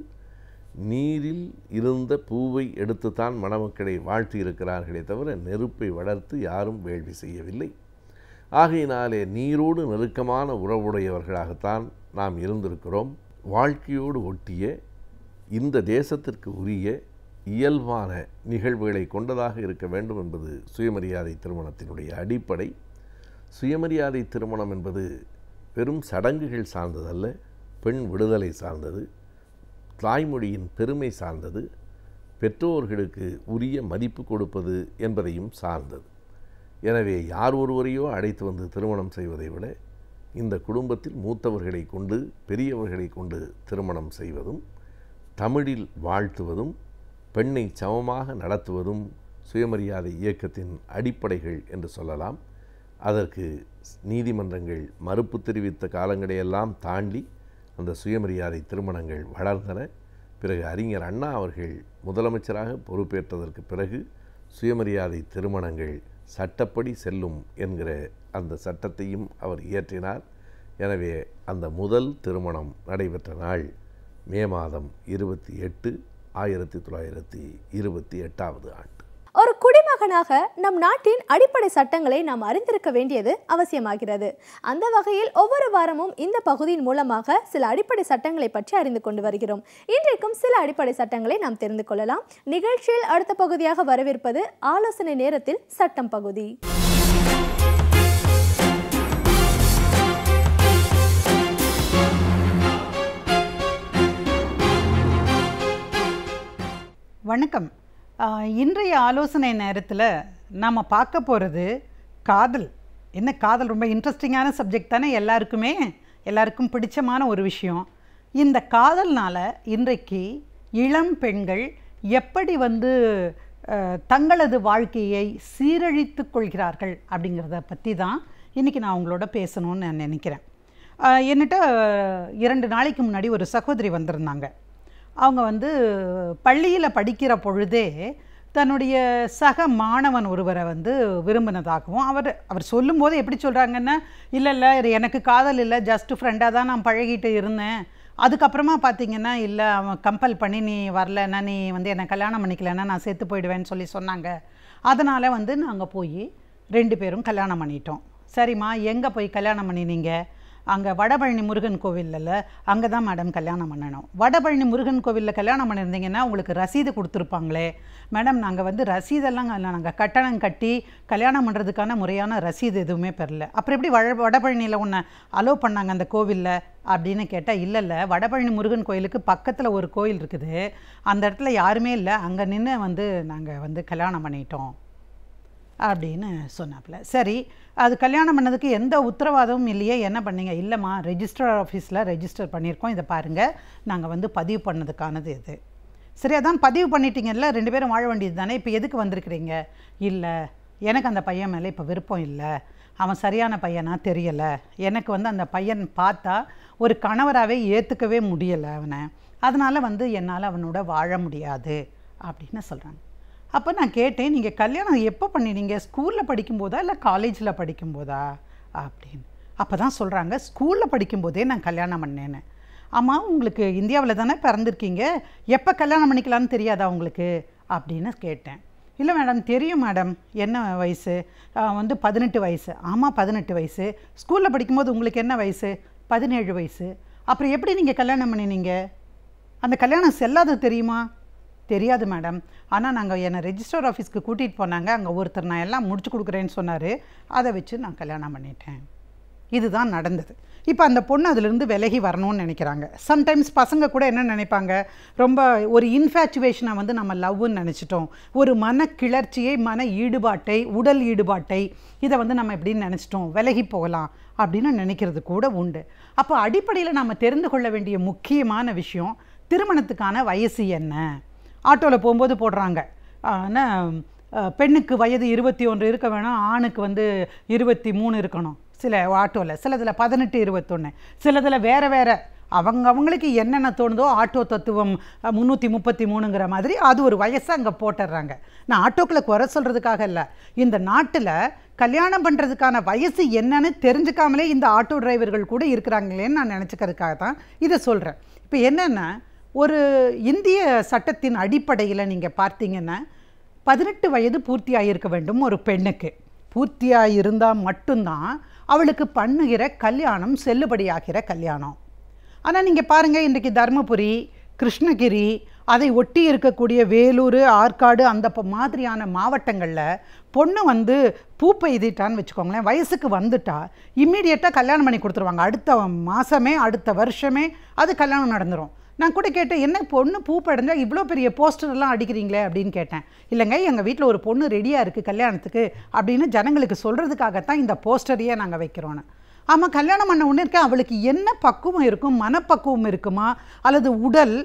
நீரில் இருந்த பூவை எடுத்துத்தான் மணமக்களை வாழ்த்தி இருக்கிறார்களே தவிர நெருப்பை வளர்த்து யாரும் வேள்வி செய்யவில்லை. ஆகையினாலே நீரோடு நெருக்கமான உறவுடையவர்களாகத்தான் நாம் இருந்திருக்கிறோம். வாழ்க்கையோடு ஒட்டிய இந்த தேசத்திற்கு உரிய இயல்பான நிகழ்வுகளை கொண்டதாக இருக்க வேண்டும் என்பது சுயமரியாதை திருமணத்தினுடைய அடிப்படை. சுயமரியாதை திருமணம் என்பது வெறும் சடங்குகள் சார்ந்ததல்ல, பெண் விடுதலை சார்ந்தது, தாய்மொழியின் பெருமை சார்ந்தது, பெற்றோர்களுக்கு உரிய மதிப்பு கொடுப்பது என்பதையும் சார்ந்தது. எனவே யார் ஒருவரையோ அழைத்து வந்து திருமணம் செய்வதை விட இந்த குடும்பத்தில் மூத்தவர்களை கொண்டு பெரியவர்களை கொண்டு திருமணம் செய்வதும் தமிழில் வாழ்த்துவதும் பெண்ணை சமமாக நடத்துவதும் சுயமரியாதை இயக்கத்தின் அடிப்படைகள் என்று சொல்லலாம். அதற்கு நீதிமன்றங்கள் மறுப்பு தெரிவித்த காலங்களையெல்லாம் தாண்டி அந்த சுயமரியாதை திருமணங்கள் வளர்ந்தன. பிறகு அறிஞர் அண்ணா அவர்கள் முதலமைச்சராக பொறுப்பேற்றதற்கு பிறகு சுயமரியாதை திருமணங்கள் சட்டப்படி செல்லும் என்கிற அந்த சட்டத்தையும் அவர் இயற்றினார். எனவே அந்த முதல் திருமணம் நடைபெற்ற நாள் மே மாதம் 28, 1928 ஆண்டு. ஒரு குடிமகனாக நம் நாட்டின் அடிப்படை சட்டங்களை நாம் அறிந்திருக்க வேண்டியது அவசியமாகிறது. அந்த வகையில் ஒவ்வொரு வாரமும் இந்த பகுதியின் மூலமாக சில அடிப்படை சட்டங்களை பற்றி அறிந்து கொண்டு வருகிறோம். இன்றைக்கும் சில அடிப்படை சட்டங்களை நாம் தெரிந்து கொள்ளலாம். நிகழ்ச்சியில் அடுத்த பகுதியாக வரவிருப்பது ஆலோசனை நேரத்தில் சட்டம் பகுதி. வணக்கம். இன்றைய ஆலோசனை நேரத்தில் நாம் பார்க்க போகிறது காதல். என்ன காதல் ரொம்ப இன்ட்ரெஸ்டிங்கான சப்ஜெக்ட் தானே, எல்லாருக்கும் பிடிச்சமான ஒரு விஷயம். இந்த காதல்னால் இன்றைக்கு இளம் பெண்கள் எப்படி தங்களது வாழ்க்கையை சீரழித்து கொள்கிறார்கள் அப்படிங்கிறத பற்றி தான் இன்றைக்கி நான் உங்களோட பேசணும்னு நான் நினைக்கிறேன். என்கிட்ட 2 நாளைக்கு முன்னாடி ஒரு சகோதரி வந்திருந்தாங்க. அவங்க பள்ளியில் படிக்கிற பொழுதே தன்னுடைய சக மாணவன் ஒருவரை விரும்பினதாகவும் அவர் சொல்லும்போது எப்படி சொல்கிறாங்கன்னா, இல்லை எனக்கு காதல் இல்லை, ஜஸ்ட் ஃப்ரெண்டாக தான் நான் பழகிட்டு இருந்தேன். அதுக்கப்புறமா பார்த்திங்கன்னா இல்லை, அவன் கம்பல் பண்ணி நீ வரலைன்னா, நீ என்னை கல்யாணம் பண்ணிக்கலைன்னா நான் செத்து போயிடுவேன்னு சொல்லி சொன்னாங்க. அதனால் நாங்கள் போய் 2 பேரும் கல்யாணம் பண்ணிட்டோம். சரிம்மா, எங்கே போய் கல்யாணம் பண்ணினீங்க? அங்கே வடபழனி முருகன் கோவிலில் அங்கே தான் மேடம் கல்யாணம் பண்ணணும். வடபழனி முருகன் கோவிலில் கல்யாணம் பண்ணியிருந்தீங்கன்னா உங்களுக்கு ரசீது கொடுத்துருப்பாங்களே. மேடம் நாங்கள் வந்து ரசீதெல்லாம் நாங்கள் கட்டணம் கட்டி கல்யாணம் பண்ணுறதுக்கான முறையான ரசீது எதுவுமே பெறல. அப்புறம் எப்படி வடபழனியில் ஒன்று அலோவ் பண்ணாங்க அந்த கோவிலில் அப்படின்னு கேட்டால், இல்லை வடபழனி முருகன் கோயிலுக்கு பக்கத்தில் ஒரு கோயில் இருக்குது, அந்த இடத்துல யாருமே இல்லை, அங்கே நின்று வந்து நாங்கள் வந்து கல்யாணம் பண்ணிட்டோம் அப்படின்னு சொன்னாப்புல. சரி, அது கல்யாணம் பண்ணதுக்கு எந்த உத்தரவாதமும் இல்லையே, என்ன பண்ணீங்க? இல்லைம்மா ரெஜிஸ்டர் ஆஃபீஸில் ரெஜிஸ்டர் பண்ணியிருக்கோம், இதை பாருங்கள் நாங்கள் வந்து பதிவு பண்ணதுக்கானது இது. சரி, அதான் பதிவு பண்ணிட்டீங்கல்ல, 2 பேரும் வாழ வேண்டியது தானே, இப்போ எதுக்கு வந்திருக்கிறீங்க? இல்லை எனக்கு அந்த பையன் மேலே இப்போ விருப்பம் இல்லை, அவன் சரியான பையனா தெரியலை, எனக்கு வந்து அந்த பையன் பார்த்தா ஒரு கணவராகவே ஏற்றுக்கவே முடியலை அவனை, அதனால் வந்து என்னால் அவனோட வாழ முடியாது அப்படின்னு சொல்கிறாங்க. அப்போ நான் கேட்டேன், நீங்கள் கல்யாணம் எப்போ பண்ணினீங்க? ஸ்கூலில் படிக்கும்போதா இல்லை காலேஜில் படிக்கும்போதா அப்படின்னு. அப்போ தான் சொல்கிறாங்க, ஸ்கூலில் படிக்கும்போதே நான் கல்யாணம் பண்ணேன்னு. ஆமாம், உங்களுக்கு இந்தியாவில் தானே பிறந்திருக்கீங்க, எப்போ கல்யாணம் பண்ணிக்கலான்னு தெரியாதா உங்களுக்கு அப்படின்னு கேட்டேன். இல்லை மேடம் தெரியும் மேடம். என்ன வயசு? வந்து 18 வயசு. ஆமாம் 18 வயசு. ஸ்கூலில் படிக்கும்போது உங்களுக்கு என்ன வயசு? 17 வயசு. அப்புறம் எப்படி நீங்கள் கல்யாணம் பண்ணினீங்க? அந்த கல்யாணம் செல்லாது தெரியுமா? தெரியாது மேடம். ஆனால் நாங்கள் என்னை ரெஜிஸ்டர் ஆஃபீஸ்க்கு கூட்டிகிட்டு போனாங்க, அங்கே ஒருத்தர் நான் எல்லாம் முடிச்சு கொடுக்குறேன்னு சொன்னார், அதை வச்சு நான் கல்யாணம் பண்ணிட்டேன். இதுதான் நடந்தது. இப்போ அந்த பொண்ணு அதிலிருந்து விலகி வரணும்னு நினைக்கிறாங்க. சம்டைம்ஸ் பசங்க கூட என்ன நினைப்பாங்க, ரொம்ப ஒரு இன்ஃபேச்சுவேஷனை வந்து நம்ம லவ்னு நினச்சிட்டோம், ஒரு மன கிளர்ச்சியை, மன ஈடுபாட்டை, உடல் ஈடுபாட்டை, இதை வந்து நம்ம எப்படின்னு நினச்சிட்டோம், விலகி போகலாம் அப்படின்னு நினைக்கிறது கூட உண்டு. அப்போ அடிப்படையில் நம்ம தெரிந்து கொள்ள வேண்டிய முக்கியமான விஷயம், திருமணத்துக்கான வயசு என்ன? ஆட்டோவில் போகும்போது போடுறாங்க, ஆனால் பெண்ணுக்கு வயது 21 இருக்க வேணும், ஆணுக்கு வந்து 23 இருக்கணும். சில ஆட்டோவில், சிலதில் 18, 21, சிலதில் வேறு அவங்களுக்கு என்னென்ன தோணுதோ, ஆட்டோ தத்துவம் 333ங்கிற மாதிரி அது ஒரு வயசை அங்கே போட்டுடுறாங்க. நான் ஆட்டோக்களை குறை சொல்கிறதுக்காக இல்லை, இந்த நாட்டில் கல்யாணம் பண்ணுறதுக்கான வயசு என்னன்னு தெரிஞ்சுக்காமலே இந்த ஆட்டோ டிரைவர்கள் கூட இருக்கிறாங்களேன்னு நான் நினச்சிக்கிறதுக்காக தான் இதை சொல்கிறேன். இப்போ என்னென்னா, ஒரு இந்திய சட்டத்தின் அடிப்படையில் நீங்கள் பார்த்தீங்கன்னா 18 வயது பூர்த்தியாகிருக்க வேண்டும் ஒரு பெண்ணுக்கு. பூர்த்தியாக இருந்தால் மட்டும்தான் அவளுக்கு பண்ணுகிற கல்யாணம் செல்லுபடியாகிற கல்யாணம். ஆனால் நீங்கள் பாருங்கள், இன்றைக்கு தருமபுரி, கிருஷ்ணகிரி, அதை ஒட்டி இருக்கக்கூடிய வேலூர், ஆற்காடு, அந்த மாதிரியான மாவட்டங்களில் பொண்ணு வந்து பூ பெய்திட்டான்னு வச்சுக்கோங்களேன், வயசுக்கு வந்துட்டா இம்மீடியட்டாக கல்யாணம் பண்ணி கொடுத்துருவாங்க. அடுத்த மாதமே, அடுத்த வருஷமே அது கல்யாணம் நடந்துடும். நான் கூட கேட்டேன், என்ன பொண்ணு பூ படைஞ்சால் இவ்வளோ பெரிய போஸ்டர்லாம் அடிக்கிறீங்களே அப்படின்னு கேட்டேன். இல்லைங்க, எங்கள் வீட்டில் ஒரு பொண்ணு ரெடியாக இருக்குது கல்யாணத்துக்கு அப்படின்னு ஜனங்களுக்கு சொல்கிறதுக்காகத்தான் இந்த போஸ்டரையே நாங்கள் வைக்கிறோன்னு. ஆமாம், கல்யாணம் பண்ண ஒன்று இருக்கேன், அவளுக்கு என்ன பக்குவம் இருக்கும், மனப்பக்குவம் இருக்குமா, அல்லது உடல்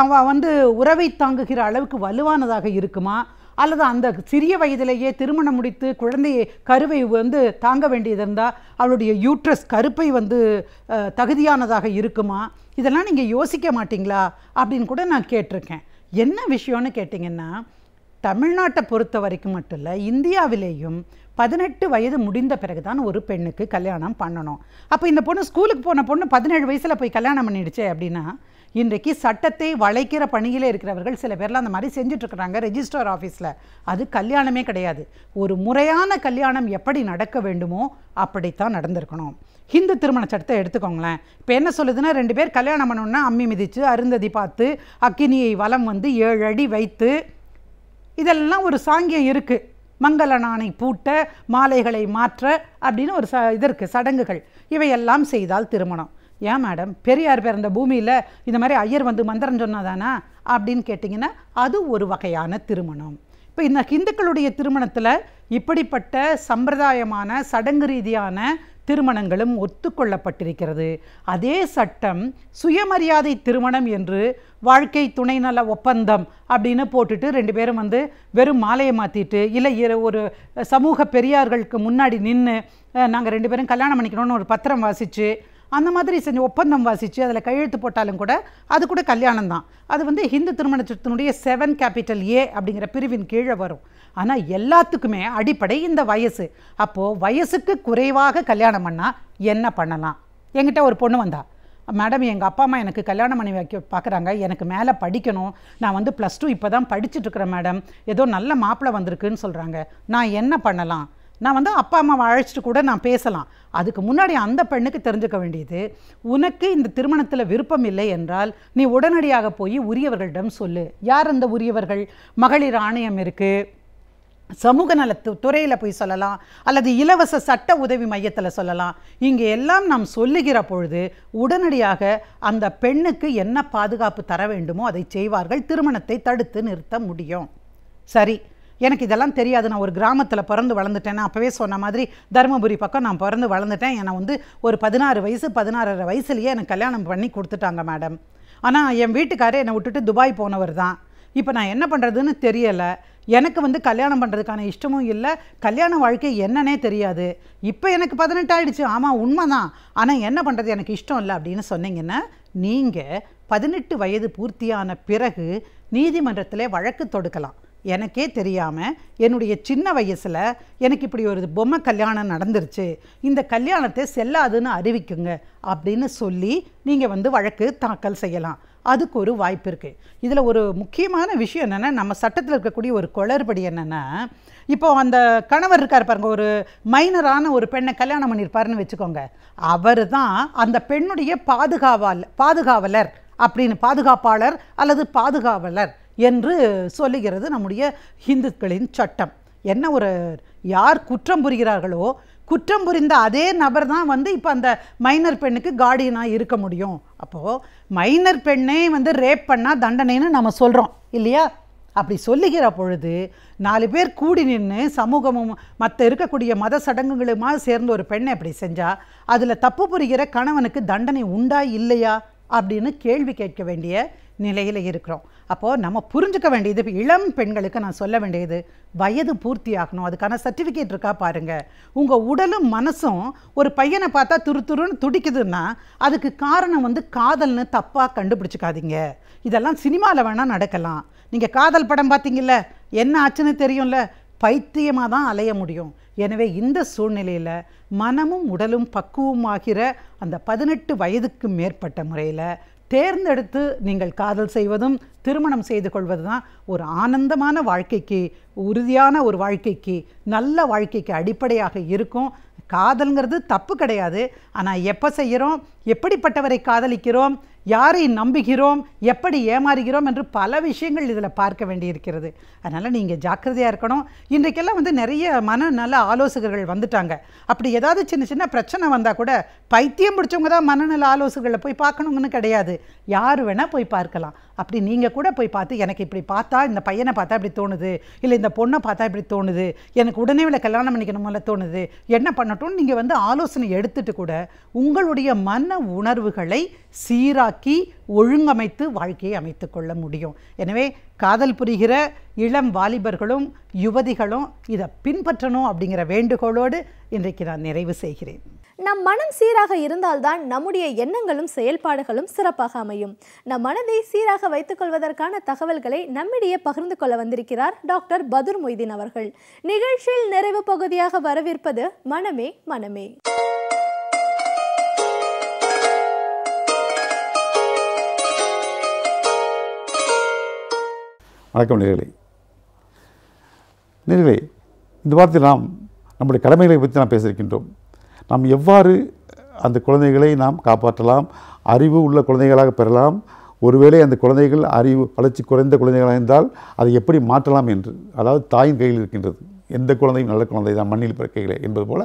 அவள் வந்து உறவை தாங்குகிற அளவுக்கு வலுவானதாக இருக்குமா, அல்லது அந்த சிறிய வயதிலேயே திருமணம் முடித்து குழந்தையை கருவை வந்து தாங்க வேண்டியது இருந்தால் அவளுடைய யூட்ரஸ் கருப்பை வந்து தகுதியானதாக இருக்குமா, இதெல்லாம் நீங்கள் யோசிக்க மாட்டிங்களா அப்படின்னு கூட நான் கேட்டிருக்கேன். என்ன விஷயம்னு கேட்டிங்கன்னா, தமிழ்நாட்டை பொறுத்த வரைக்கும் மட்டும் இல்லை, இந்தியாவிலேயும் 18 வயது முடிந்த பிறகு தான் ஒரு பெண்ணுக்கு கல்யாணம் பண்ணணும். அப்போ இந்த பொண்ணு ஸ்கூலுக்கு போன பொண்ணு 17 வயசில் போய் கல்யாணம் பண்ணிடுச்சே அப்படின்னா, இன்றைக்கு சட்டத்தை வளைக்கிற பணியில் இருக்கிறவர்கள் சில பேர்லாம் அந்த மாதிரி செஞ்சிட்ருக்குறாங்க ரெஜிஸ்டர் ஆஃபீஸில். அது கல்யாணமே கிடையாது. ஒரு முறையான கல்யாணம் எப்படி நடக்க வேண்டுமோ அப்படித்தான் நடந்திருக்கணும். ஹிந்து திருமண சட்டத்தை எடுத்துக்கோங்களேன். இப்போ என்ன சொல்லுதுன்னா, 2 பேர் கல்யாணம் பண்ணணுன்னா அம்மி மிதித்து, அருந்ததி பார்த்து, அக்கினியை வலம் வந்து 7 அடி வைத்து, இதெல்லாம் ஒரு சாங்கியம் இருக்குது. மங்கள நாணை பூட்ட, மாலைகளை மாற்ற அப்படின்னு ஒரு இது இருக்குது, சடங்குகள். இவையெல்லாம் செய்தால் திருமணம். ஏன் மேடம், பெரியார் பிறந்த பூமியில் இந்த மாதிரி ஐயர் வந்து மந்திரம் சொன்னாதானா அப்படின்னு கேட்டிங்கன்னா, அது ஒரு வகையான திருமணம். இப்போ இந்த இந்துக்களுடைய திருமணத்தில் இப்படிப்பட்ட சம்பிரதாயமான சடங்கு ரீதியான திருமணங்களும் ஒத்துக்கொள்ளப்பட்டிருக்கிறது. அதே சட்டம் சுயமரியாதை திருமணம் என்று வாழ்க்கை துணை நல ஒப்பந்தம் அப்படின்னு போட்டுட்டு 2 பேரும் வந்து வெறும் மாலையை மாற்றிட்டு, இல்லை ஒரு சமூக பெரியார்களுக்கு முன்னாடி நின்று நாங்கள் 2 பேரும் கல்யாணம் பண்ணிக்கணும்னு ஒரு பத்திரம் வாசித்து, அந்த மாதிரி செஞ்ச ஒப்பந்தம் வாசித்து அதில் கையெழுத்து போட்டாலும் கூட அது கூட கல்யாணம் தான். அது வந்து ஹிந்து திருமண சட்டத்தினுடைய 7A அப்படிங்கிற பிரிவின் கீழே வரும். ஆனால் எல்லாத்துக்குமே அடிப்படை இந்த வயசு. அப்போது வயசுக்கு குறைவாக கல்யாணம் பண்ணால் என்ன பண்ணலாம்? என்கிட்ட ஒரு பொண்ணு வந்தா, மேடம் எங்கள் அப்பா அம்மா எனக்கு கல்யாணம் பண்ணி வைக்க பார்க்குறாங்க, எனக்கு மேலே படிக்கணும், நான் வந்து +2 இப்போ தான் படிச்சுட்ருக்குறேன் மேடம், ஏதோ நல்ல மாப்பிள்ளை வந்திருக்குன்னு சொல்கிறாங்க, நான் என்ன பண்ணலாம்? நான் வந்து அப்பா அம்மாவை அழைச்சிட்டு கூட நான் பேசலாம். அதுக்கு முன்னாடி அந்த பெண்ணுக்கு தெரிஞ்சுக்க வேண்டியது, உனக்கு இந்த திருமணத்தில் விருப்பம் இல்லை என்றால் நீ உடனடியாக போய் உரியவர்களிடம் சொல்லு. யார் அந்த உரியவர்கள்? மகளிர் ஆணையம் இருக்குது, சமூக நலத்து துறையில் போய் சொல்லலாம், அல்லது இலவச சட்ட உதவி மையத்தில் சொல்லலாம். இங்கே எல்லாம் நாம் சொல்லுகிற பொழுது உடனடியாக அந்த பெண்ணுக்கு என்ன பாதுகாப்பு தர வேண்டுமோ அதை செய்வார்கள். திருமணத்தை தடுத்து நிறுத்த முடியும். சரி, எனக்கு இதெல்லாம் தெரியாது, நான் ஒரு கிராமத்தில் பிறந்து வளர்ந்துட்டேன். நான் அப்போவே சொன்ன மாதிரி தருமபுரி பக்கம் நான் பிறந்து வளர்ந்துட்டேன். என்னை வந்து ஒரு 16 வயசு 16.5 வயசுலேயே எனக்கு கல்யாணம் பண்ணி கொடுத்துட்டாங்க மேடம். ஆனால் என் வீட்டுக்காரர் என்னை விட்டுட்டு துபாய் போனவர் தான். இப்போ நான் என்ன பண்ணுறதுன்னு தெரியலை. எனக்கு வந்து கல்யாணம் பண்ணுறதுக்கான இஷ்டமும் இல்லை, கல்யாண வாழ்க்கை என்னன்னே தெரியாது. இப்போ எனக்கு 18 ஆயிடுச்சு. ஆமாம், உண்மைதான். ஆனால் என்ன பண்ணுறது, எனக்கு இஷ்டம் இல்லை அப்படின்னு சொன்னீங்கன்னா, நீங்கள் 18 வயது பூர்த்தியான பிறகு நீதிமன்றத்திலே வழக்கு தொடுக்கலாம். எனக்கே தெரியாமல் என்னுடைய சின்ன வயசில் எனக்கு இப்படி ஒரு பொம்மை கல்யாணம் நடந்துருச்சு, இந்த கல்யாணத்தை செல்லாதுன்னு அறிவிக்குங்க அப்படின்னு சொல்லி நீங்கள் வந்து வழக்கு தாக்கல் செய்யலாம். அதுக்கு ஒரு வாய்ப்பு இருக்குது. இதில் ஒரு முக்கியமான விஷயம் என்னென்னா, நம்ம சட்டத்தில் இருக்கக்கூடிய ஒரு குளறுபடி என்னென்னா, இப்போ அந்த கணவர் இருக்கார் பாருங்க, ஒரு மைனரான ஒரு பெண்ணை கல்யாணம் பண்ணியிருப்பாருன்னு வச்சுக்கோங்க, அவர் தான் அந்த பெண்ணுடைய பாதுகாவலர் அப்படின்னு, பாதுகாப்பாளர் அல்லது பாதுகாவலர் என்று சொல்லுகிறது நம்முடைய இந்துக்களின் சட்டம். என்ன, ஒரு யார் குற்றம் புரிகிறார்களோ குற்றம் புரிந்த அதே நபர் தான் வந்து இப்போ அந்த மைனர் பெண்ணுக்கு கார்டியனாக இருக்க முடியும். அப்போது மைனர் பெண்ணே வந்து ரேப் பண்ணால் தண்டனைன்னு நம்ம சொல்கிறோம் இல்லையா? அப்படி சொல்லுகிற பொழுது 4 பேர் கூடி நின்று சமூகமும் மற்ற இருக்கக்கூடிய மத சடங்குகளுமா சேர்ந்து ஒரு பெண்ணை அப்படி செஞ்சால் அதில் தப்பு புரிகிற கணவனுக்கு தண்டனை உண்டா இல்லையா அப்படின்னு கேள்வி கேட்க வேண்டிய நிலையில் இருக்கிறோம். அப்போது நம்ம புரிஞ்சுக்க வேண்டியது, இப்போ இளம் பெண்களுக்கு நான் சொல்ல வேண்டியது, வயது பூர்த்தி ஆகணும். அதுக்கான சர்டிஃபிகேட் இருக்கா பாருங்கள். உங்கள் உடலும் மனசும் ஒரு பையனை பார்த்தா துருன்னு துடிக்குதுன்னா அதுக்கு காரணம் வந்து காதல்னு தப்பாக கண்டுபிடிச்சிக்காதீங்க. இதெல்லாம் சினிமாவில் வேணால் நடக்கலாம். நீங்கள் காதல் படம் பார்த்தீங்கல்ல, என்ன ஆச்சுன்னு தெரியும்ல, பைத்தியமாக தான் அலைய முடியும். எனவே இந்த சூழ்நிலையில் மனமும் உடலும் பக்குவமாகிற அந்த 18 வயதுக்கு மேற்பட்ட முறையில் தேர்ந்தெடுத்து நீங்கள் காதல் செய்வதும் திருமணம் செய்து கொள்வது தான் ஒரு ஆனந்தமான வாழ்க்கைக்கு, உறுதியான ஒரு வாழ்க்கைக்கு, நல்ல வாழ்க்கைக்கு அடிப்படையாக இருக்கும். காதல்ங்கிறது தப்பு கிடையாது. ஆனால் எப்போ செய்கிறோம், எப்படிப்பட்டவரை காதலிக்கிறோம், யாரை நம்புகிறோம், எப்படி ஏமாறுகிறோம் என்று பல விஷயங்கள் இதில் பார்க்க வேண்டியிருக்கிறது. அதனால் நீங்கள் ஜாக்கிரதையாக இருக்கணும். இன்றைக்கெல்லாம் வந்து நிறைய மனநல ஆலோசகர்கள் வந்துட்டாங்க. அப்படி ஏதாவது சின்ன சின்ன பிரச்சனை வந்தால் கூட பைத்தியம் பிடிச்சவங்க தான் மனநல ஆலோசகர்களை போய் பார்க்கணுங்கன்னு கிடையாது. யார் வேணால் போய் பார்க்கலாம். அப்படி நீங்கள் கூட போய் பார்த்து, எனக்கு இப்படி பார்த்தா, இந்த பையனை பார்த்தா இப்படி தோணுது, இல்லை இந்த பொண்ணை பார்த்தா இப்படி தோணுது, எனக்கு உடனே இவளை கல்யாணம் பண்ணிக்கணுமில்ல தோணுது, என்ன பண்ணட்டும் நீங்கள் வந்து ஆலோசனை எடுத்துட்டு கூட உங்களுடைய மன உணர்வுகளை சீராக்கி ஒழுங்கமைத்து வாழ்க்கையை அமைத்து கொள்ள முடியும். எனவே காதல் புரிகிற இளம் வாலிபர்களும் யுவதிகளும் இதை பின்பற்றணும் அப்படிங்கிற வேண்டுகோளோடு இன்றைக்கு நான் நிறைவு செய்கிறேன். நம் மனம் சீராக இருந்தால்தான் நம்முடைய எண்ணங்களும் செயல்பாடுகளும் சிறப்பாக அமையும். நம் மனதை சீராக வைத்துக் கொள்வதற்கான தகவல்களை நம்மிடையே பகிர்ந்து கொள்ள வந்திருக்கிறார் டாக்டர் பதுர் மொய்தீன் அவர்கள். நிகழ்ச்சியில் நிறைவு பகுதியாக வரவிருப்பது மனமே மனமே. வணக்கம் நேயர்களே. இந்த வாரத்தில் நாம் நம்முடைய கடமைகளை பற்றி நாம் பேசியிருக்கின்றோம். நாம் எவ்வாறு அந்த குழந்தைகளை நாம் காப்பாற்றலாம், அறிவு உள்ள குழந்தைகளாக பெறலாம், ஒருவேளை அந்த குழந்தைகள் அறிவு வளர்ச்சி குறைந்த குழந்தைகளாக இருந்தால் அதை எப்படி மாற்றலாம் என்று, அதாவது தாயின் கையில் இருக்கின்றது. எந்த குழந்தையும் நல்ல குழந்தை தான் மண்ணில் பிறக்கைகளே என்பது போல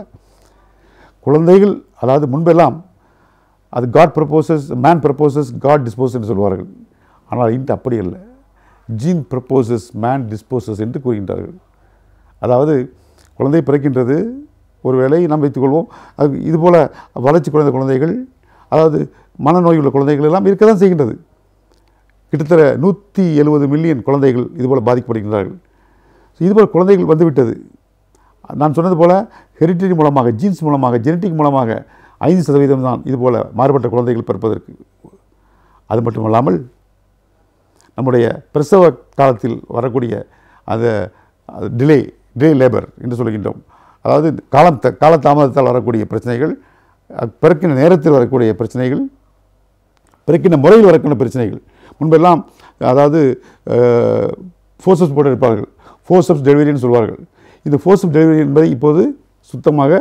குழந்தைகள், அதாவது முன்பெல்லாம் அது God proposes, man proposes, God disposes என்று சொல்வார்கள். ஆனால் இன்று அப்படி இல்லை. ஜீன் ப்ரப்போசஸ், மேன் டிஸ்போசஸ் என்று கூறுகின்றார்கள். அதாவது குழந்தை பிறக்கின்றது, ஒருவேளை நாம் வைத்துக்கொள்வோம், அது இதுபோல் வளர்ச்சி குறைந்த குழந்தைகள், அதாவது மனநோய் உள்ள குழந்தைகள் எல்லாம் இருக்க தான் செய்கின்றது. கிட்டத்தட்ட 170 மில்லியன் குழந்தைகள் இதுபோல் பாதிக்கப்படுகின்றார்கள். இதுபோல் குழந்தைகள் வந்துவிட்டது. நான் சொன்னது போல் ஹெரிட்டரி மூலமாக, ஜீன்ஸ் மூலமாக, ஜெனட்டிக் மூலமாக 5% தான் இதுபோல் மாறுபட்ட குழந்தைகள் பிறப்பதற்கு. அது மட்டுமல்லாமல் நம்முடைய பிரசவ காலத்தில் வரக்கூடிய அந்த டிலே லேபர் என்று சொல்கின்றோம். அதாவது காலதாமதத்தால் வரக்கூடிய பிரச்சனைகள், பிறக்கின்ற நேரத்தில் வரக்கூடிய பிரச்சனைகள், பிறக்கின்ற முறையில் வரக்கூடிய பிரச்சனைகள். முன்பெல்லாம் அதாவது ஃபோர்சப்ஸ் போட்டு இருப்பார்கள், ஃபோர்சப்ஸ் டெலிவரின்னு சொல்வார்கள். இந்த ஃபோர்சப்ஸ் டெலிவரி என்பதை இப்போது சுத்தமாக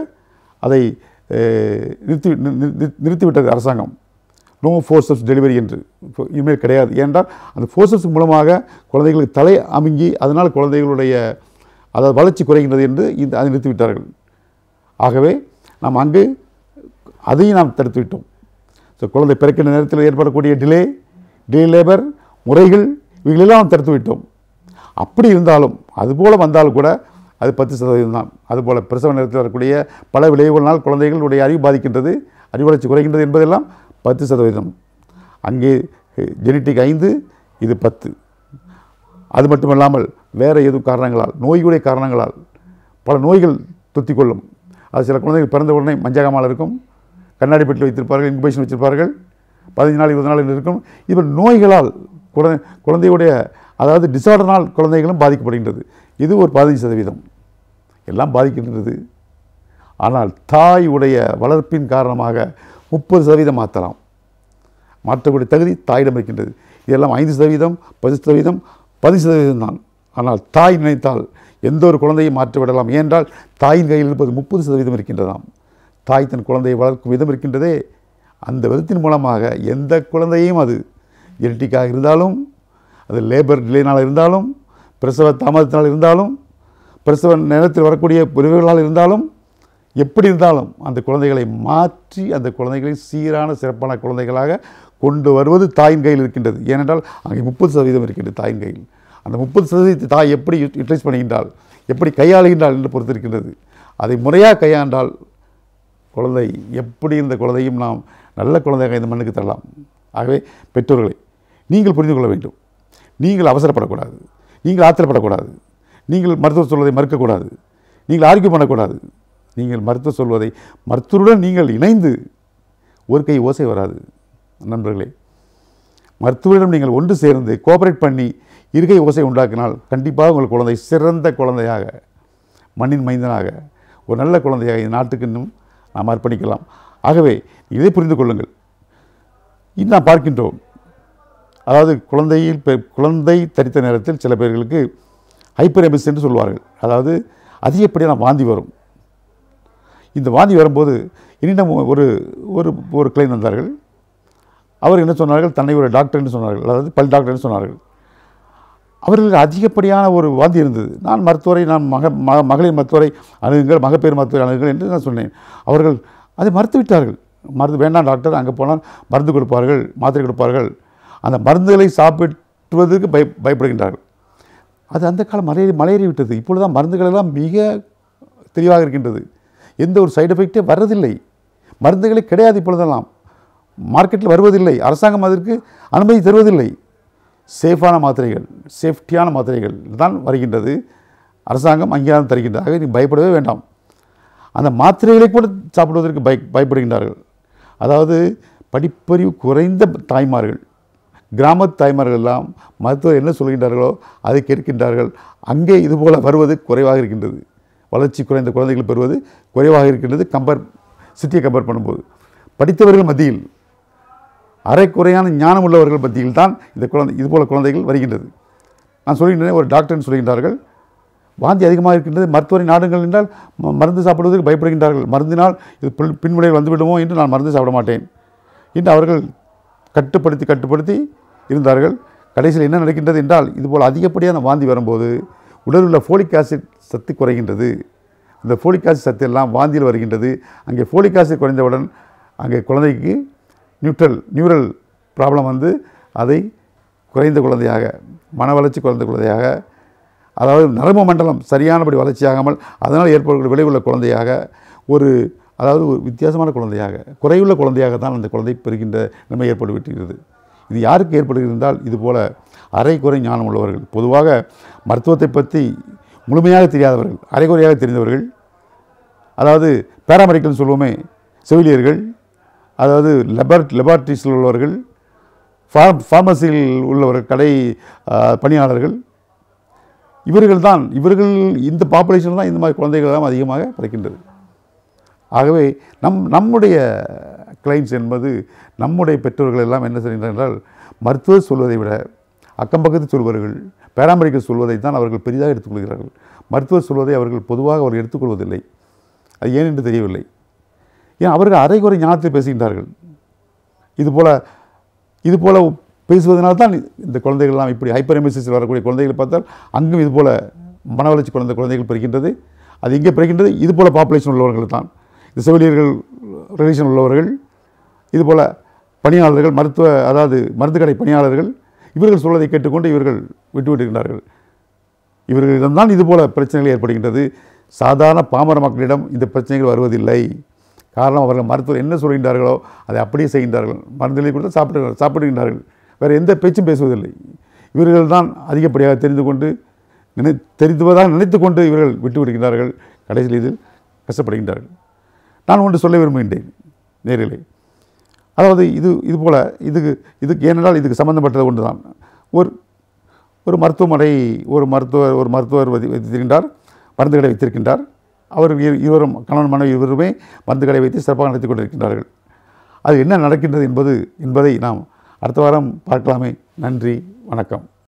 அதை நிறுத்திவிட்டது அரசாங்கம். நோ ஃபோர்சப்ஸ் டெலிவரி என்று இனிமேல் கிடையாது. ஏனென்றால் அந்த ஃபோர்சப்ஸ் மூலமாக குழந்தைகளுக்கு தலை அமுங்கி அதனால் குழந்தைகளுடைய அதாவது வளர்ச்சி குறைகின்றது என்று அதை நிறுத்திவிட்டார்கள். ஆகவே நாம் அங்கு அதையும் நாம் தடுத்து விட்டோம். ஸோ குழந்தை பிறக்கின்ற நேரத்தில் ஏற்படக்கூடிய டிலே லேபர் முறைகள் இவைகளெல்லாம் நாம் தடுத்து விட்டோம். அப்படி இருந்தாலும் அதுபோல் வந்தாலும் கூட அது 10% தான். அதுபோல் பிரசவ நேரத்தில் வரக்கூடிய பல விளைவுகளால் குழந்தைகளுடைய அறிவு பாதிக்கின்றது, அறிவு வளர்ச்சி குறைகின்றது என்பதெல்லாம் 10%. அங்கே ஜெனட்டிக் 5, இது 10. அது மட்டுமல்லாமல் வேறு எதுவும் காரணங்களால், நோய்களுடைய காரணங்களால் பல நோய்கள் தொத்திக்கொள்ளும். அது சில குழந்தைகள் பிறந்த உடனே மஞ்சகாமால் இருக்கும், கண்ணாடி பெட்டில் வைத்திருப்பார்கள், இன்குபேஷன் வச்சிருப்பார்கள், 15 நாள் 20 நாள் இருக்கும். இப்போ நோய்களால் குழந்தையுடைய அதாவது டிசார்டர்னால் குழந்தைகளும் பாதிக்கப்படுகின்றது. இது ஒரு 15% எல்லாம் பாதிக்கின்றது. ஆனால் தாய் உடைய வளர்ப்பின் காரணமாக 30% மாற்றலாம். மாற்றக்கூடிய தகுதி தாயிடம் இருக்கின்றது. இதெல்லாம் 5%, 10%, 10% தான். ஆனால் தாய் நினைத்தால் எந்த ஒரு குழந்தையை மாற்றிவிடலாம். ஏனென்றால் தாயின் கையில் இருப்பது 30% இருக்கின்றதாம். தாய் தன் குழந்தையை வளர்க்கும் விதம் இருக்கின்றதே, அந்த விதத்தின் மூலமாக எந்த குழந்தையும் அது ஜெனட்டிக்காக இருந்தாலும், அது லேபர் டிலேனால் இருந்தாலும், பிரசவ தாமதத்தினால் இருந்தாலும், பிரசவ நேரத்தில் வரக்கூடிய விளைவுகளால் இருந்தாலும், எப்படி இருந்தாலும் அந்த குழந்தைகளை மாற்றி அந்த குழந்தைகளை சீரான சிறப்பான குழந்தைகளாக கொண்டு வருவது தாயின் கையில் இருக்கின்றது. ஏனென்றால் அங்கே 30% இருக்கின்றது தாயின் கையில். அந்த 30% தாய் எப்படி யூட்டிலைஸ் பண்ணுகின்றால், எப்படி கையாளுகின்றால் என்று பொறுத்து இருக்கின்றது. அதை முறையாக கையாண்டால் குழந்தை எப்படி இந்த குழந்தையும் நாம் நல்ல குழந்தையாக இந்த மண்ணுக்கு தரலாம். ஆகவே பெற்றோர்களை நீங்கள் புரிந்து கொள்ள வேண்டும். நீங்கள் அவசரப்படக்கூடாது, நீங்கள் ஆத்திரப்படக்கூடாது, நீங்கள் மருத்துவர் சொல்வதை மறுக்கக்கூடாது, நீங்கள் ஆர்கியூ பண்ணக்கூடாது. நீங்கள் மருத்துவர் சொல்வதை மருத்துவருடன் நீங்கள் இணைந்து ஒரு கை ஓசை வராது. நண்பர்களே, மருத்துவரிடம் நீங்கள் ஒன்று சேர்ந்து கோஆபரேட் பண்ணி இருக்கை ஓசை உண்டாக்கினால் கண்டிப்பாக உங்கள் குழந்தை சிறந்த குழந்தையாக, மண்ணின் மைந்தனாக, ஒரு நல்ல குழந்தையாக இந்த நாட்டுக்கு இன்னும் நாம் அர்ப்பணிக்கலாம். ஆகவே இதை புரிந்து கொள்ளுங்கள். இது நாம் பார்க்கின்றோம். அதாவது குழந்தை தரித்த நேரத்தில் சில பேர்களுக்கு ஹைப்பர் எமிஸ் என்று சொல்வார்கள். அதாவது அதிகப்படியான வாந்தி வரும். இந்த வாந்தி வரும்போது என்னிடம் ஒரு கிளைண்ட் வந்தார்கள். அவர் என்ன சொன்னார்கள், தன்னை ஒரு டாக்டர் என்று சொன்னார்கள், அதாவது பல் டாக்டர் என்று சொன்னார்கள். அவர்களுக்கு அதிகப்படியான ஒரு வாந்தி இருந்தது. நான் மருத்துவரை, மகளிர் மருத்துவரை அணுகுங்கள், மகப்பேறு மருத்துவரை அணுகுங்கள் என்று நான் சொன்னேன். அவர்கள் அதை மறுத்து விட்டார்கள். மருந்து வேண்டாம் டாக்டர், அங்கே போனால் மருந்து கொடுப்பார்கள், மாத்திரை கொடுப்பார்கள், அந்த மருந்துகளை சாப்பிடுவதற்கு பயப்படுகின்றார்கள். அது அந்த காலம் மலையேறி விட்டது. இப்பொழுதுதான் மருந்துகளெல்லாம் மிக தெளிவாக இருக்கின்றது. எந்த ஒரு சைடு எஃபெக்டே வர்றதில்லை. மருந்துகளே கிடையாது. இப்பொழுதெல்லாம் மார்க்கெட்டில் வருவதில்லை. அரசாங்கம் அதற்கு அனுமதி தருவதில்லை. சேஃபான மாத்திரைகள், சேஃப்டியான மாத்திரைகள் தான் வருகின்றது. அரசாங்கம் அங்கீகாரம் தருகின்றது. ஆகவே நீ பயப்படவே வேண்டாம். அந்த மாத்திரைகளை கூட சாப்பிடுவதற்கு பயப்படுகின்றார்கள். அதாவது படிப்பறிவு குறைந்த தாய்மார்கள், கிராமத்து தாய்மார்கள் எல்லாம் மருத்துவர் என்ன சொல்கின்றார்களோ அதை கேட்கின்றார்கள். அங்கே இதுபோல் வருவது குறைவாக இருக்கின்றது. வளர்ச்சி குறைந்த குழந்தைகள் பெறுவது குறைவாக இருக்கின்றது. சிட்டியை கம்பேர் பண்ணும்போது படித்தவர்கள் மத்தியில், அரைக்குறையான ஞானம் உள்ளவர்கள் மத்தியில் தான் இதுபோல் குழந்தைகள் வருகின்றது. நான் சொல்கின்றேன், ஒரு டாக்டர்னு சொல்கின்றார்கள், வாந்தி அதிகமாக இருக்கின்றது, மருத்துவரை நாடுங்கள் என்றால் மருந்து சாப்பிடுவதற்கு பயப்படுகின்றார்கள். மருந்தினால் இது பின்விளைவு வந்துவிடுமோ என்று நான் மருந்து சாப்பிட மாட்டேன் என்று அவர்கள் கட்டுப்படுத்தி இருந்தார்கள். கடைசியில் என்ன நடக்கின்றது என்றால், இதுபோல் அதிகப்படியான வாந்தி வரும்போது உடலில் உள்ள ஃபோலிக் ஆசிட் சத்து குறைகின்றது. இந்த ஃபோலிக் ஆசிட் சத்து எல்லாம் வாந்தியில் வருகின்றது. அங்கே ஃபோலிக் ஆசிட் குறைந்தவுடன் அங்கே குழந்தைக்கு நியூரல் ப்ராப்ளம் வந்து அதை குறைந்த குழந்தையாக, மன வளர்ச்சி குறைந்த குழந்தையாக, அதாவது நரம்பு மண்டலம் சரியானபடி வளர்ச்சியாகாமல் அதனால் ஏற்படக்கூடிய விளைவுள்ள குழந்தையாக, ஒரு வித்தியாசமான குழந்தையாக, குறையுள்ள குழந்தையாக தான் அந்த குழந்தை பெறுகின்ற நிலைமை ஏற்பட்டுவிட்டிருக்கிறது. இது யாருக்கு ஏற்படுகிறது என்றால், இதுபோல் அரைக்குறை ஞானம் உள்ளவர்கள், பொதுவாக மருத்துவத்தை பற்றி முழுமையாக தெரியாதவர்கள், அரைக்குறையாக தெரிந்தவர்கள், அதாவது பேராமெடிக்கல் சொல்லுவோமே, செவிலியர்கள், அதாவது லெபார்டரிஸில் உள்ளவர்கள், ஃபார்மசியில் உள்ளவர்கள், கடை பணியாளர்கள், இவர்கள் இந்த பாப்புலேஷன் தான் இந்த மாதிரி குழந்தைகள் தான் அதிகமாக பிறக்கின்றது. ஆகவே நம்முடைய கிளைண்ட்ஸ் என்பது, நம்முடைய பெற்றோர்கள் எல்லாம் என்ன செய்கின்றனர் என்றால், மருத்துவர் சொல்வதை விட அக்கம்பக்கத்தில் சொல்வர்கள், பேராமெடிக்கல் சொல்வதை தான் அவர்கள் பெரிதாக எடுத்துக்கொள்கிறார்கள். மருத்துவர் சொல்வதை அவர்கள் பொதுவாக எடுத்துக்கொள்வதில்லை. அது ஏன் என்று தெரியவில்லை. ஏன் அவர்கள் அரைகுறை ஞானத்தில் பேசுகின்றார்கள். இதுபோல் பேசுவதனால தான் இந்த குழந்தைகள்லாம் இப்படி ஹைப்பர் எமிசிஸில் வரக்கூடிய குழந்தைகளை பார்த்தால் அங்கும் இதுபோல் மன வளர்ச்சி குழந்தைகள் பிறக்கின்றது. அது எங்கே பிறக்கின்றது? இதுபோல் பாப்புலேஷன் உள்ளவர்கள் தான். இந்த செவிலியர்கள் ரிலேஷன் உள்ளவர்கள், இதுபோல் பணியாளர்கள், மருந்து கடை பணியாளர்கள், இவர்கள் சொல்வதை கேட்டுக்கொண்டு இவர்கள் விட்டுவிடுகின்றார்கள். இவர்களிடம்தான் இதுபோல் பிரச்சனைகள் ஏற்படுகின்றது. சாதாரண பாமர மக்களிடம் இந்த பிரச்சனைகள் வருவதில்லை. காரணம், அவர்கள் மருத்துவர் என்ன சொல்கின்றார்களோ அதை அப்படியே செய்கின்றார்கள். மருந்துகளை கொடுத்து சாப்பிடுகின்றார்கள். வேறு எந்த பேச்சும் பேசுவதில்லை. இவர்கள் தான் அதிகப்படியாக தெரிந்துவதாக நினைத்து கொண்டு இவர்கள் விட்டு விடுகின்றார்கள். கடைசியில் இதில் கஷ்டப்படுகின்றார்கள். நான் ஒன்று சொல்ல விரும்புகின்றேன் நேரிலே. அதாவது இதுபோல் இதுக்கு ஏனென்றால் இதுக்கு சம்பந்தப்பட்டது ஒன்று தான். ஒரு மருத்துவமனை ஒரு மருத்துவர் வைத்திருக்கின்றார், மருந்து கடை வைத்திருக்கின்றார். அவர் இருவரும் கணவன் மனைவி இருவருமே மருந்து கடை வைத்து சிறப்பாக நடத்தி கொண்டிருக்கின்றார்கள். அது என்ன நடக்கின்றது என்பதை நாம் அடுத்த வாரம் பார்க்கலாமே. நன்றி, வணக்கம்.